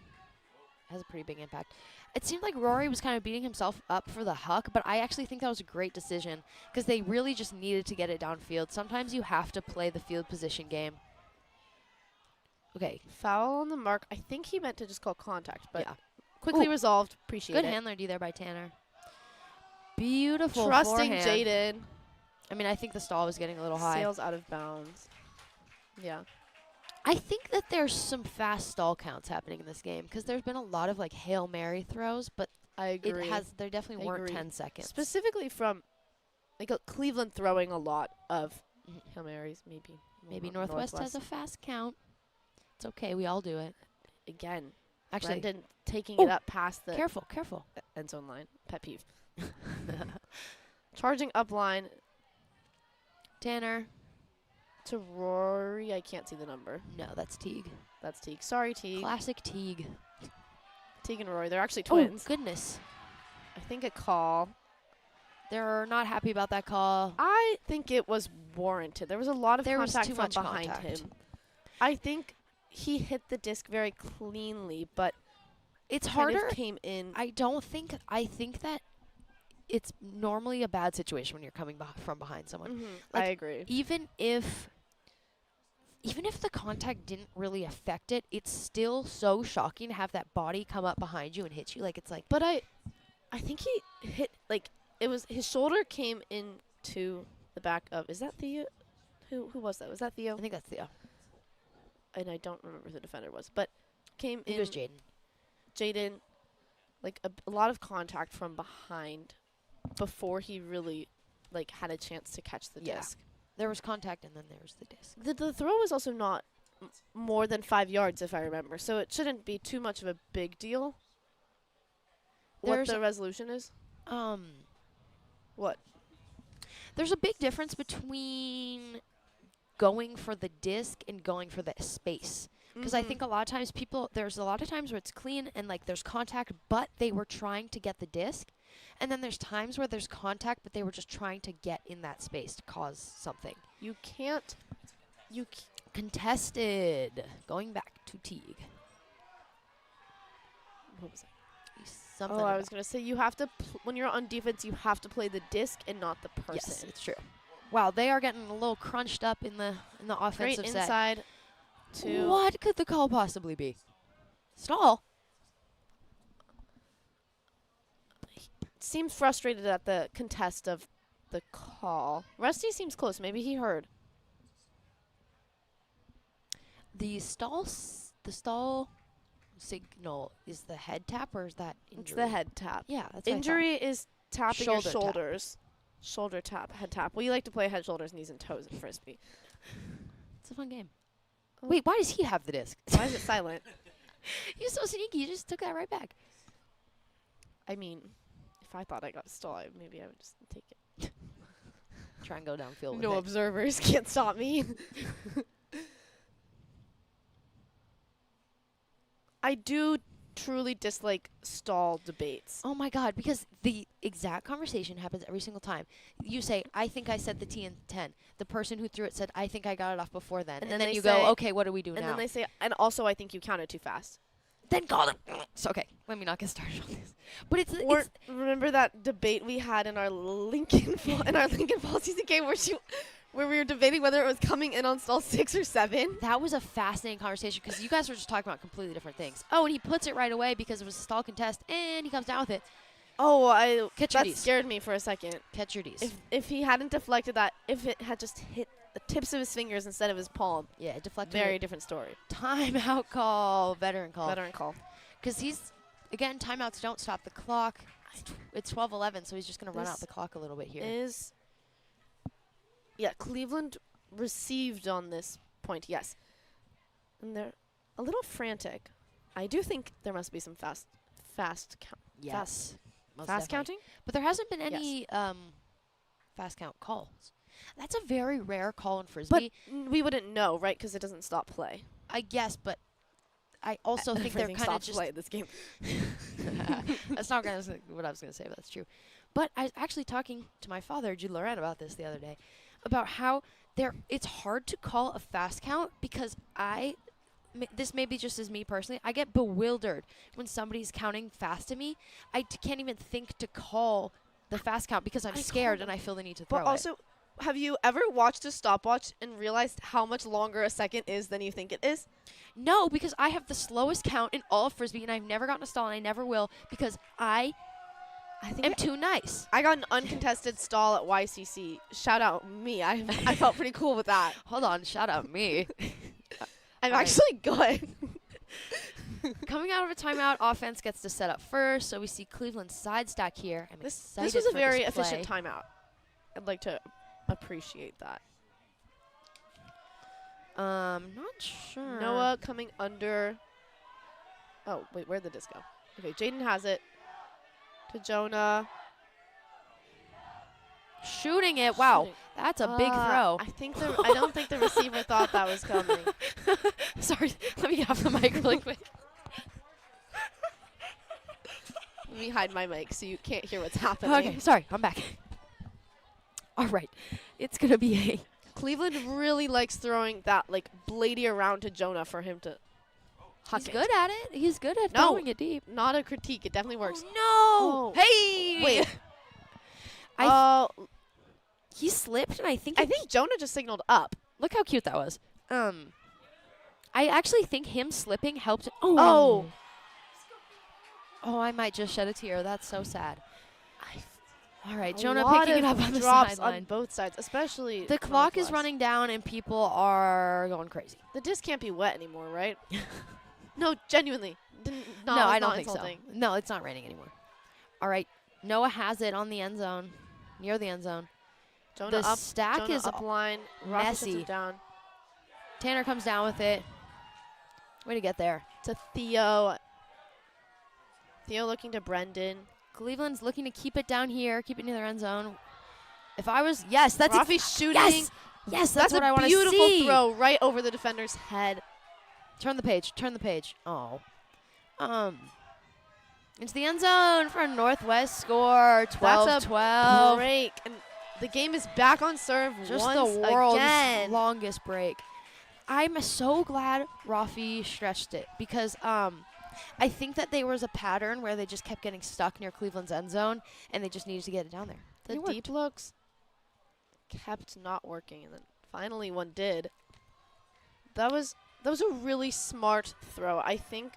Has a pretty big impact. It seemed like Rory was kind of beating himself up for the huck, but I actually think that was a great decision because they really just needed to get it downfield. Sometimes you have to play the field position game. Okay, Foul on the mark. I think he meant to just call contact, but yeah. quickly Ooh. resolved. Appreciate Good it. handler D there by Tanner. Beautiful Trusting forehand. Jaden. I mean, I think the stall was getting a little high. Sails out of bounds. Yeah. I think that there's some fast stall counts happening in this game because there's been a lot of like Hail Mary throws, but I agree. there definitely I weren't agree. 10 seconds. Specifically from Cleveland throwing a lot of Hail Marys, maybe. Maybe Northwest has a fast count. It's okay. We all do it. Again, Actually, Brendan taking Oh, it up past the careful. end zone line. Pet peeve. Charging up line Tanner. to Rory. I can't see the number. No, that's Teague. That's Teague. Sorry, Teague. Classic Teague. Teague and Rory. They're actually Oh, twins. goodness. I think a call. They're not happy about that call. I think it was warranted. There was a lot of There was contact too from much behind contact. him. I think he hit the disc very cleanly, but It's kind of harder. came in. I think that it's normally a bad situation when you're coming from behind someone. I like, agree. Even if the contact didn't really affect it, it's still so shocking to have that body come up behind you and hit you. Like it's like But I think he hit it was his shoulder came into the back of. Is that Theo? Who was that? Was that Theo? I think that's Theo. And I don't remember who the defender was, but came I think in. it was Jaden. Jaden, like a lot of contact from behind before he really had a chance to catch the Yeah. disc. There was contact and then there was the disc. The throw was also not more than 5 yards, if I remember, so it shouldn't be too much of a big deal. There's What the resolution is? What? There's a big difference between going for the disc and going for the space. Because I think a lot of times there's a lot of times where it's clean and there's contact, but they were trying to get the disc. And then there's times where there's contact, but they were just trying to get in that space to cause something. you can't. Contested. Going back to Teague. What was that? Something Oh, I about- was gonna say you have to when you're on defense, you have to play the disc and not the person. Yes, it's true. Wow, they are getting a little crunched up in the Great offensive set. inside. To What could the call possibly be? Stall. seems frustrated at the contest of the call. Rusty seems close. Maybe he heard. The stall signal is the head tap or is that injury? It's the head tap. Yeah, that's what I thought. Injury is tapping Shoulder your tap. shoulders. Shoulder tap, head tap. We like to play head, shoulders, knees, and toes in Frisbee. It's a fun game. Oh. Wait, why does he have the disc? Why is it silent? He's so sneaky. You just took that right back. I mean, if I thought I got a stall, maybe I would just take it. Try and go downfield with No it. observers can't stop me. I do truly dislike stall debates. Oh my god, because the exact conversation happens every single time. You say, I think I said the T in 10. The person who threw it said, I think I got it off before then. And then they you say- go, okay, what do we do And now? then they say, and also I think you counted too fast. Then call them. So, okay, let me not get started on this. But Or remember that debate we had in our Lincoln fall season game where we were debating whether it was coming in on stall 6 or 7? that was a fascinating conversation because you guys were just talking about completely different things. Oh, and he puts it right away because it was a stall contest, and he comes down with it. Oh, Catch your that Ds. scared me for a second. Catch your D's. If he hadn't deflected that, if it had just hit the tips of his fingers instead of his palm, Yeah, it deflected. very it. different story. Timeout call, veteran call. Veteran call. Because he's, again, timeouts don't stop the clock. It's 12:11, so he's just going to run out This the clock a little bit here. Yeah, Cleveland received on this point, yes. And they're a little frantic. I do think there must be some fast Yes. Most fast definitely. counting. But there hasn't been any fast count calls. That's a very rare call in Frisbee. But we wouldn't know, right? Because it doesn't stop play. I guess, but I also think they're Everything kind of stops just. play this game. That's not what I was going to say, but that's true. But I was actually talking to my father, Jude Loren, about this the other day, about how it's hard to call a fast count because this may be just as me personally, I get bewildered when somebody's counting fast to me. I can't even think to call the fast count because I'm scared and I feel the need to throw But also, have you ever watched a stopwatch and realized how much longer a second is than you think it is? No, because I have the slowest count in all of Frisbee, and I've never gotten a stall, and I never will because I am too nice. I got an uncontested stall at YCC. Shout out me. I felt pretty cool with that. Hold on, shout out me. I'm All right. actually good. Coming out of a timeout, offense gets to set up first, so we see Cleveland's side stack here. I'm excited This was a for very this play. efficient timeout. I'd like to appreciate that. Not sure. Noah coming under. Oh, wait, where'd the disc go? Okay, Jaden has it to Jonah. Shooting it. Wow, Shooting. that's a big throw. I don't think the receiver thought that was coming. Sorry, let me get off the mic really quick. Let me hide my mic so you can't hear what's happening. Okay, sorry, I'm back. All right, it's going to be Cleveland really likes throwing that like bladey around to Jonah for him to huck He's it. good at it. He's good at No. throwing it deep. Not a critique. It definitely works. Oh, no. Hey! Wait. He slipped, and I think Jonah just signaled up. look how cute that was. I actually think him slipping helped. Oh. Oh, I might just shed a tear. That's so sad. All right, A Jonah lot picking it of up on the drops sideline. on both sides, especially The clock is Northwest. running down, and people are going crazy. The disc can't be wet anymore, right? No, genuinely. No, I don't not think insulting. so. No, it's not raining anymore. All right, Noah has it on the end zone, near the end zone. Jonah The up, stack Jonah is up line. Rafi sets messy. it down Tanner comes down with it. Way to get there. to Theo. Theo looking to Brendan. Cleveland's looking to keep it down here, keep it near their end zone. If I was, yes, that's Rafi's shooting. Yes, that's what I a want to see. beautiful throw right over the defender's head. Turn the page. Turn the page. Oh. Into the end zone for a Northwest score. 12-12. Break. And the game is back on serve Just once the world's again. longest break. I'm so glad Rafi stretched it because I think that there was a pattern where they just kept getting stuck near Cleveland's end zone, and they just needed to get it down there. The And it worked. deep looks kept not working, and then finally one did. That was a really smart throw. I think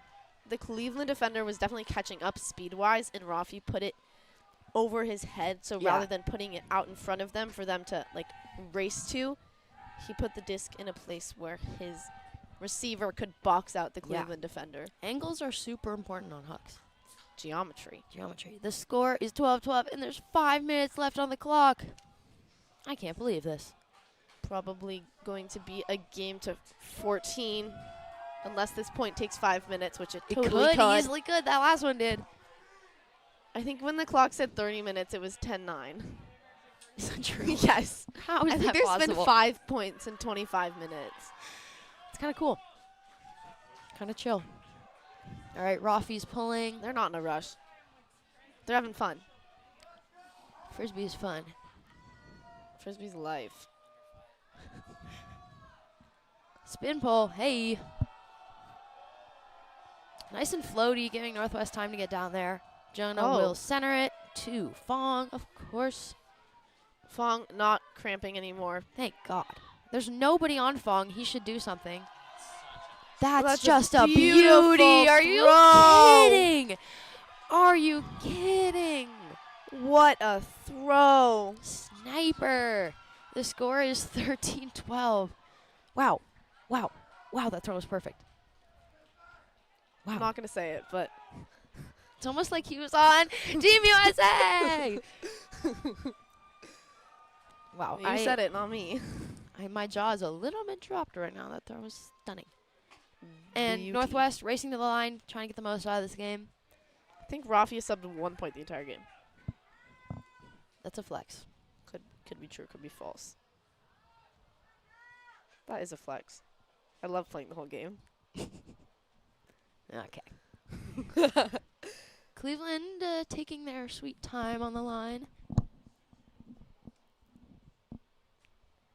the Cleveland defender was definitely catching up speed-wise, and Rafi put it over his head. So Yeah. rather than putting it out in front of them for them to like race to, he put the disc in a place where his receiver could box out the Yeah. Cleveland defender. Angles are super important on hooks. Geometry. Geometry. The score is 12-12, and there's 5 minutes left on the clock. I can't believe this. Probably going to be a game to 14, unless this point takes 5 minutes, which it totally could. Easily could. That last one did. I think when the clock said 30 minutes, it was 10-9. Is that true? Yes. How is I that think there's possible? been 5 points in 25 minutes. It's kind of cool. Kind of chill. All right, Rafi's pulling. They're not in a rush. They're having fun. Frisbee's fun. Frisbee's life. Spin pull. Hey. Nice and floaty, giving Northwest time to get down there. Jonah will center it to Fong, of course. Fong not cramping anymore. Thank God. There's nobody on Fong. He should do something. That's a just a beautiful beauty. Are you throw. kidding? Are you kidding? What a throw. Sniper. The score is 13-12. Wow. Wow. Wow, that throw was perfect. Wow. I'm not going to say it, but It's almost like he was on Team USA. Wow. you said it, not me. My jaw is a little bit dropped right now. That throw was stunning. And Beauty. Northwest racing to the line, trying to get the most out of this game. I think Rafi has subbed 1 point the entire game. That's a flex. Could be true, could be false. That is a flex. I love playing the whole game. Okay. Cleveland taking their sweet time on the line.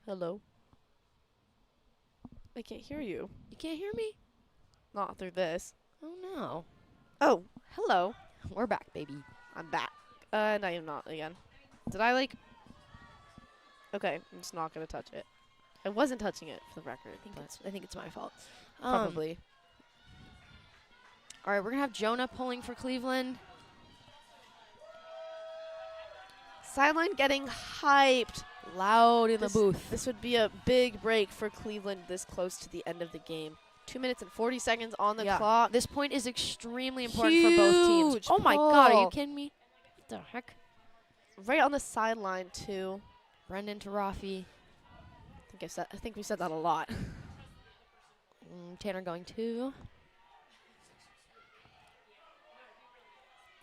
Hello. I can't hear you. You can't hear me? Not through this. Oh, no. Oh, hello. We're back, baby. I'm back. And I am not again. Did I like... Okay, I'm just not going to touch it. I wasn't touching it, for the record. I think it's my fault. Probably. All right, we're going to have Jonah pulling for Cleveland. Sideline getting hyped. Loud in the booth. This would be a big break for Cleveland this close to the end of the game. 2 minutes and 40 seconds on the clock. This point is extremely important for both teams. Huge Oh, my God. Are pull. you kidding me? What the heck? Right on the sideline, too. Brendan to Rafi. I think we said that a lot. Tanner going 2.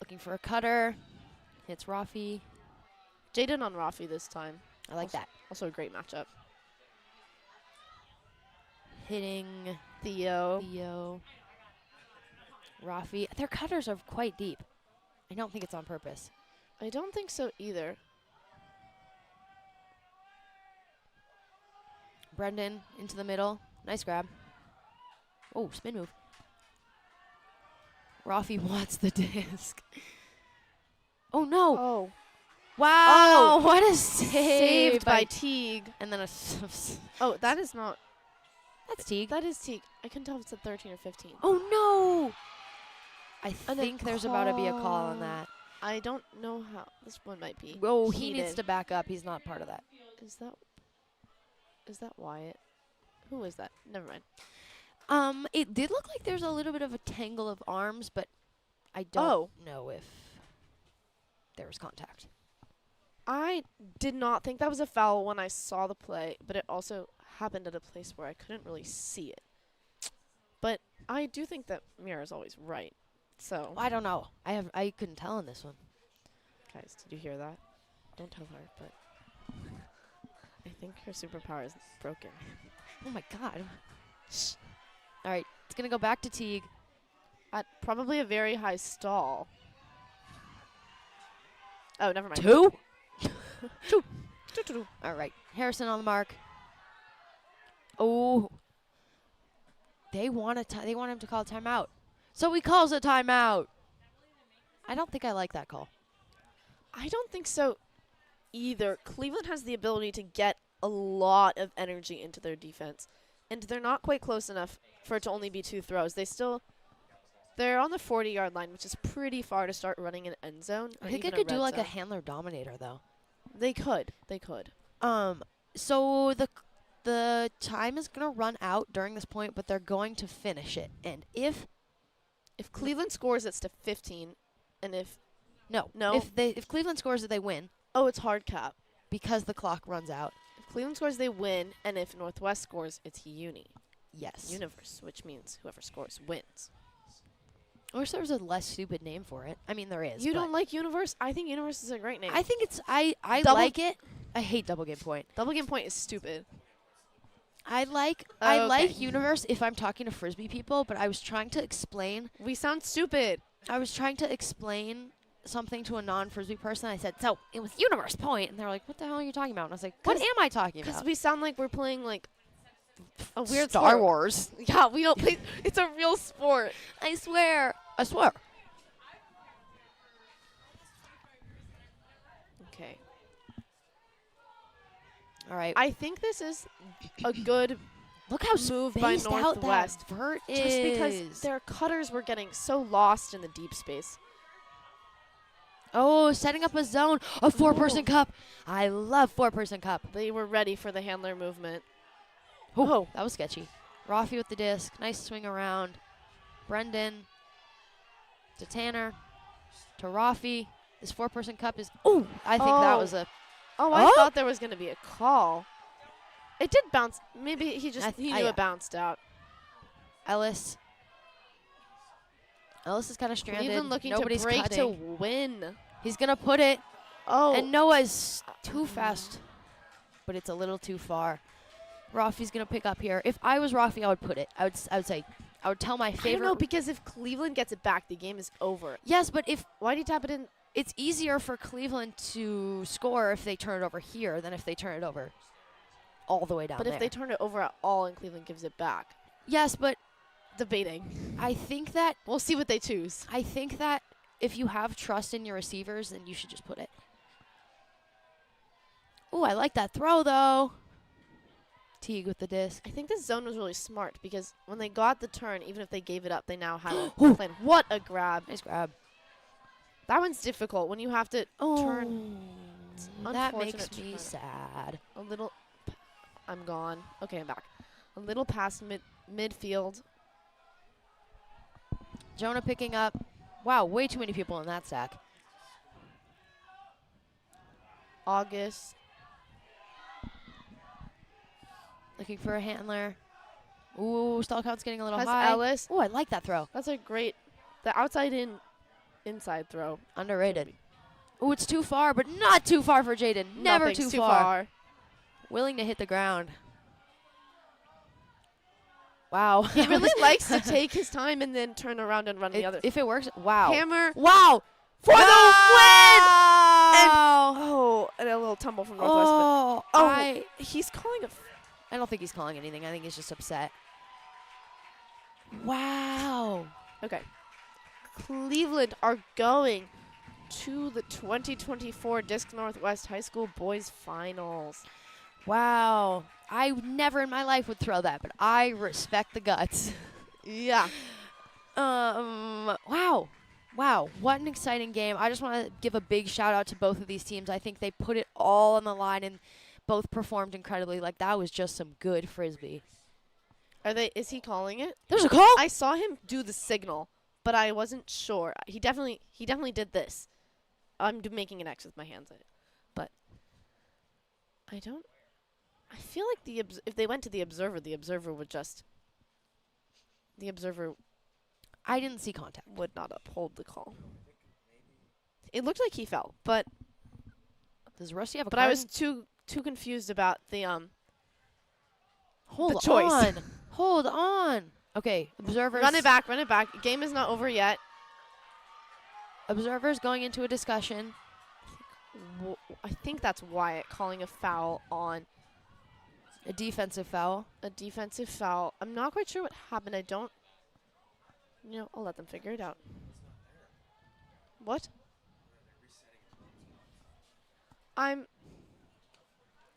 Looking for a cutter. Hits Rafi. Jaden on Rafi this time. I like that. Also a great matchup. Hitting Theo. Rafi. Their cutters are quite deep. I don't think it's on purpose. I don't think so either. Brendan into the middle. Nice grab. Oh, spin move. Rafi wants the disc. Oh, no. Oh. Wow. Oh. What a save Saved by Teague. And then a... Oh, that is not... That's Teague. That is Teague. I couldn't tell if it said 13 or 15. Oh, no. I And think there's about to be a call on that. I don't know how. This one might be. Oh, he needs heated. to back up. He's not part of that. Is that Wyatt? Who is that? Never mind. It did look like there's a little bit of a tangle of arms, but I don't know if there was contact. I did not think that was a foul when I saw the play, but it also happened at a place where I couldn't really see it. But I do think that Mira's always right. So I don't know. I couldn't tell in this one. guys, did you hear that? Don't tell her, but I think her superpower is broken. Oh my God. Shh. All right, it's gonna go back to Teague. At probably a very high stall. Oh, never mind. 2. Two. All right, Harrison on the mark. Oh, they want him to call a timeout, so he calls a timeout. I don't think I like that call. I don't think so either. Cleveland has the ability to get a lot of energy into their defense, and they're not quite close enough for it to only be 2 throws. They're on the 40-yard line, which is pretty far to start running an end zone. I think I could do like a handler dominator though. They could. They could. So the time is gonna run out during this point, but they're going to finish it. And if Cleveland scores, it's to 15. And if No. No? If Cleveland scores, they win it's hard cap. because the clock runs out. If Cleveland scores, they win, and if Northwest scores, it's Yes. universe, which means whoever scores wins. I wish there was a less stupid name for it. I mean, there is. You but don't like universe? I think universe is a great name. I think it's. I Double- like it. I hate double game point. Double game point is stupid. I like Okay. universe if I'm talking to frisbee people, but I was trying to explain. We sound stupid. I was trying to explain something to a non-frisbee person. I said, "So it was universe point," and they were like, "What the hell are you talking about?" And I was like, "What 'Cause- am I talking Because about?" we sound like we're playing like a weird Star sport. Wars. Yeah, we don't play. It's a real sport. I swear. I swear. Okay. All right. I think this is a good Look how move by spaced out Northwest. that vert is. just because their cutters were getting so lost in the deep space. Oh, setting up a zone. A four-person Ooh. cup. I love four-person cup. They were ready for the handler movement. Oh, that was sketchy. Rafi with the disc. Nice swing around. Brendan to Tanner to Rafi. This four-person cup is. Oh, I think that Oh. was a. Oh, I Oh! thought there was going to be a call. It did bounce. Maybe he knew yeah. it bounced out. Ellis. Ellis is kind of stranded. Even looking Nobody's to break cutting. to win. He's gonna put it. Oh, And Noah's too fast, but it's a little too far. Rafi's gonna pick up here. If I was Rafi, I would put it. I would say, I would tell my I don't favorite. know, because if Cleveland gets it back, the game is over. Yes, but if Why do you tap it in? it's easier for Cleveland to score if they turn it over here than if they turn it over all the way down But there. if they turn it over at all and Cleveland gives it back, Yes, but debating. I think that We'll see what they choose. if you have trust in your receivers, then you should just put it. Ooh, I like that throw though. Teague with the disc. I think this zone was really smart because when they got the turn, even if they gave it up, they now had a Ooh. plan. What a grab. Nice grab. That one's difficult when you have to turn That unfortunate makes me turn. sad. a little. I'm gone. Okay, I'm back. A little past midfield. Jonah picking up. Wow, way too many people in that sack. August. Looking for a handler. Ooh, stall count's getting a little Has high. Ellis. Ooh, I like that throw. That's a great. The outside in, inside throw. Underrated. Ooh, it's too far, but not too far for Jaden. Never Nothing's too far. far. Willing to hit the ground. Wow. He really likes to take his time and then turn around and run the other. If it works, wow. Hammer Wow. for the win! Wow. Oh, and a little tumble from Northwest. Oh, But he's calling a. I don't think he's calling anything. I think he's just upset. Wow. Okay. Cleveland are going to the 2024 Disc Northwest High School Boys Finals. Wow. I never in my life would throw that, but I respect the guts. Yeah. Wow. Wow. What an exciting game. I just want to give a big shout out to both of these teams. I think they put it all on the line and both performed incredibly. Like, that was just some good frisbee. Is he calling it? There's a call. I saw him do the signal, but I wasn't sure. He definitely did this. I'm making an X with my hands, but I don't. I feel like if they went to the observer would just. The observer I didn't see contact. would not uphold the call. It looked like he fell, but Does Rusty have a but card? I was too confused about the Hold the choice. on. Hold on. Okay, observers. Run it back. Game is not over yet. Observers going into a discussion. I think that's Wyatt calling a foul on A defensive foul. a defensive foul. I'm not quite sure what happened. I don't. I'll let them figure it out. What?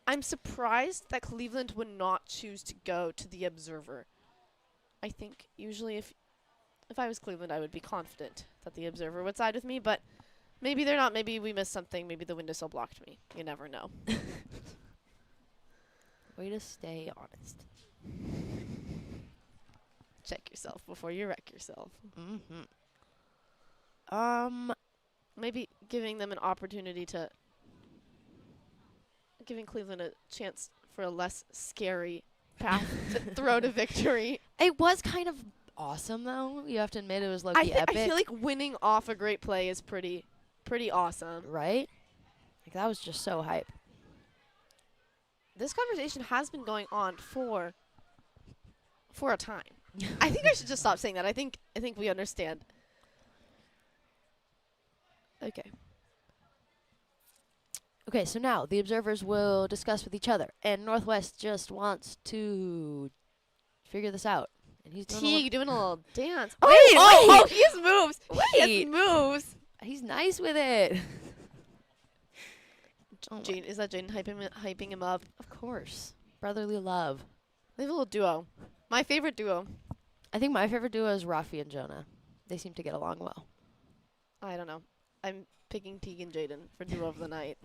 I'm surprised that Cleveland would not choose to go to the observer. I think usually if I was Cleveland, I would be confident that the observer would side with me, but maybe they're not. Maybe we missed something. Maybe the windowsill blocked me. You never know. Way to stay honest. Check yourself before you wreck yourself. Mm-hmm. maybe giving them an opportunity to giving Cleveland a chance for a less scary path to throw to victory. It was kind of awesome, though. You have to admit it was low-key epic. I feel like winning off a great play is pretty awesome. Right? Like, that was just so hype. This conversation has been going on for a time. I think I should just stop saying that. I think we understand. Okay. Okay, so now the observers will discuss with each other, and Northwest just wants to figure this out. And he's doing Teague doing a little dance. Wait, oh, wait. he has moves. He Wait. has moves. He's nice with it. Jane, is that Jane hyping him up? Of course. Brotherly love. They have a little duo. My favorite duo. I think my favorite duo is Rafi and Jonah. They seem to get along well. I don't know. I'm picking Teague and Jaden for duo of the night.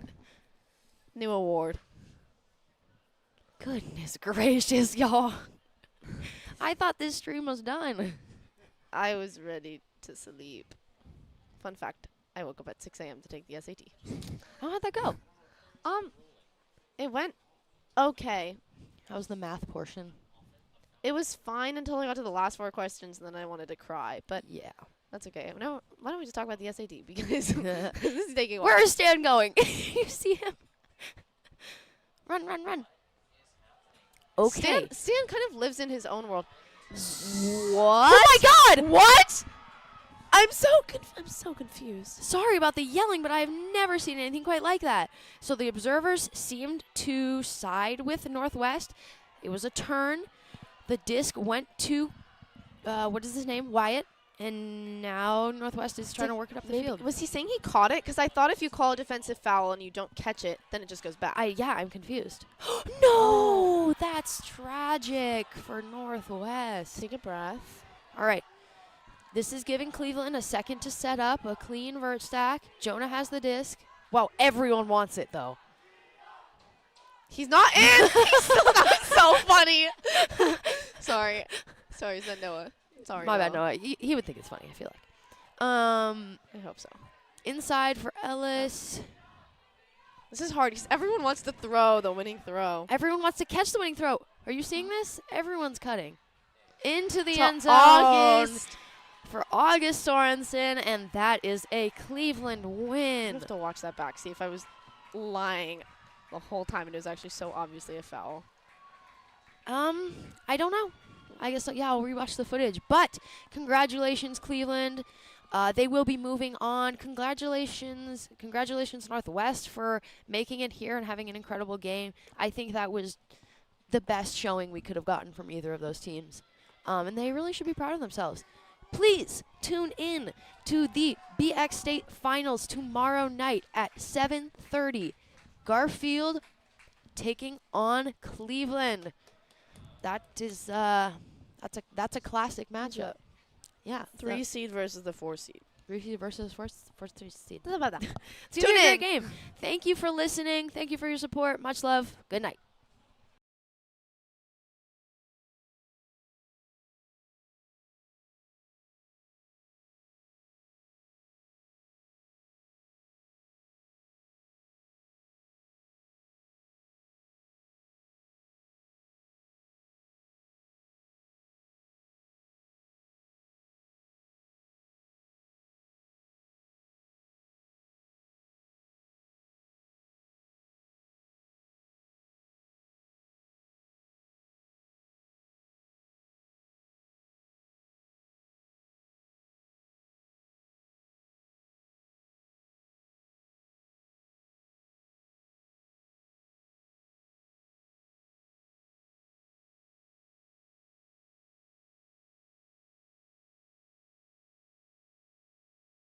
New award. Goodness gracious, y'all. I thought this stream was done. I was ready to sleep. Fun fact, I woke up at 6 a.m. to take the SAT. How'd that go? It went okay. How was the math portion? It was fine until I got to the last 4 questions, and then I wanted to cry. But Yeah. that's okay. Now, why don't we just talk about the SAT? Because this is taking a while. Where is Stan going? You see him? Run, run, run. Okay. Stan kind of lives in his own world. What? Oh my god! What? I'm so confused. Sorry about the yelling, but I've never seen anything quite like that. So the observers seemed to side with Northwest. It was a turn. The disc went to, what is his name? Wyatt. And now Northwest is trying to work it up the field. Was he saying he caught it? Because I thought if you call a defensive foul and you don't catch it, then it just goes back. I'm confused. No! That's tragic for Northwest. Take a breath. All right. This is giving Cleveland a second to set up a clean vert stack. Jonah has the disc. Wow, everyone wants it, though. He's not in! He's still not so funny. Sorry, is that Noah? Sorry, My bad, Noah. He would think it's funny, I feel like. I hope so. Inside for Ellis. This is hard because everyone wants to throw the winning throw. Everyone wants to catch the winning throw. Are you seeing this? Everyone's cutting. Into the To end zone August. for August Sorensen, and that is a Cleveland I win. have to watch that back, see if I was lying the whole time and it was actually so obviously a foul. I don't know. I guess, yeah, I'll rewatch the footage. But congratulations, Cleveland. They will be moving on. Congratulations, Northwest, for making it here and having an incredible game. I think that was the best showing we could have gotten from either of those teams. And they really should be proud of themselves. Please tune in to the BX State Finals tomorrow night at 7:30. Garfield taking on Cleveland. That is that's a classic matchup. Yeah, 3 seed versus the 4 seed. 3 seed versus 4 seed. How about that? It's gonna be a great game. Thank you for listening. Thank you for your support. Much love. Good night.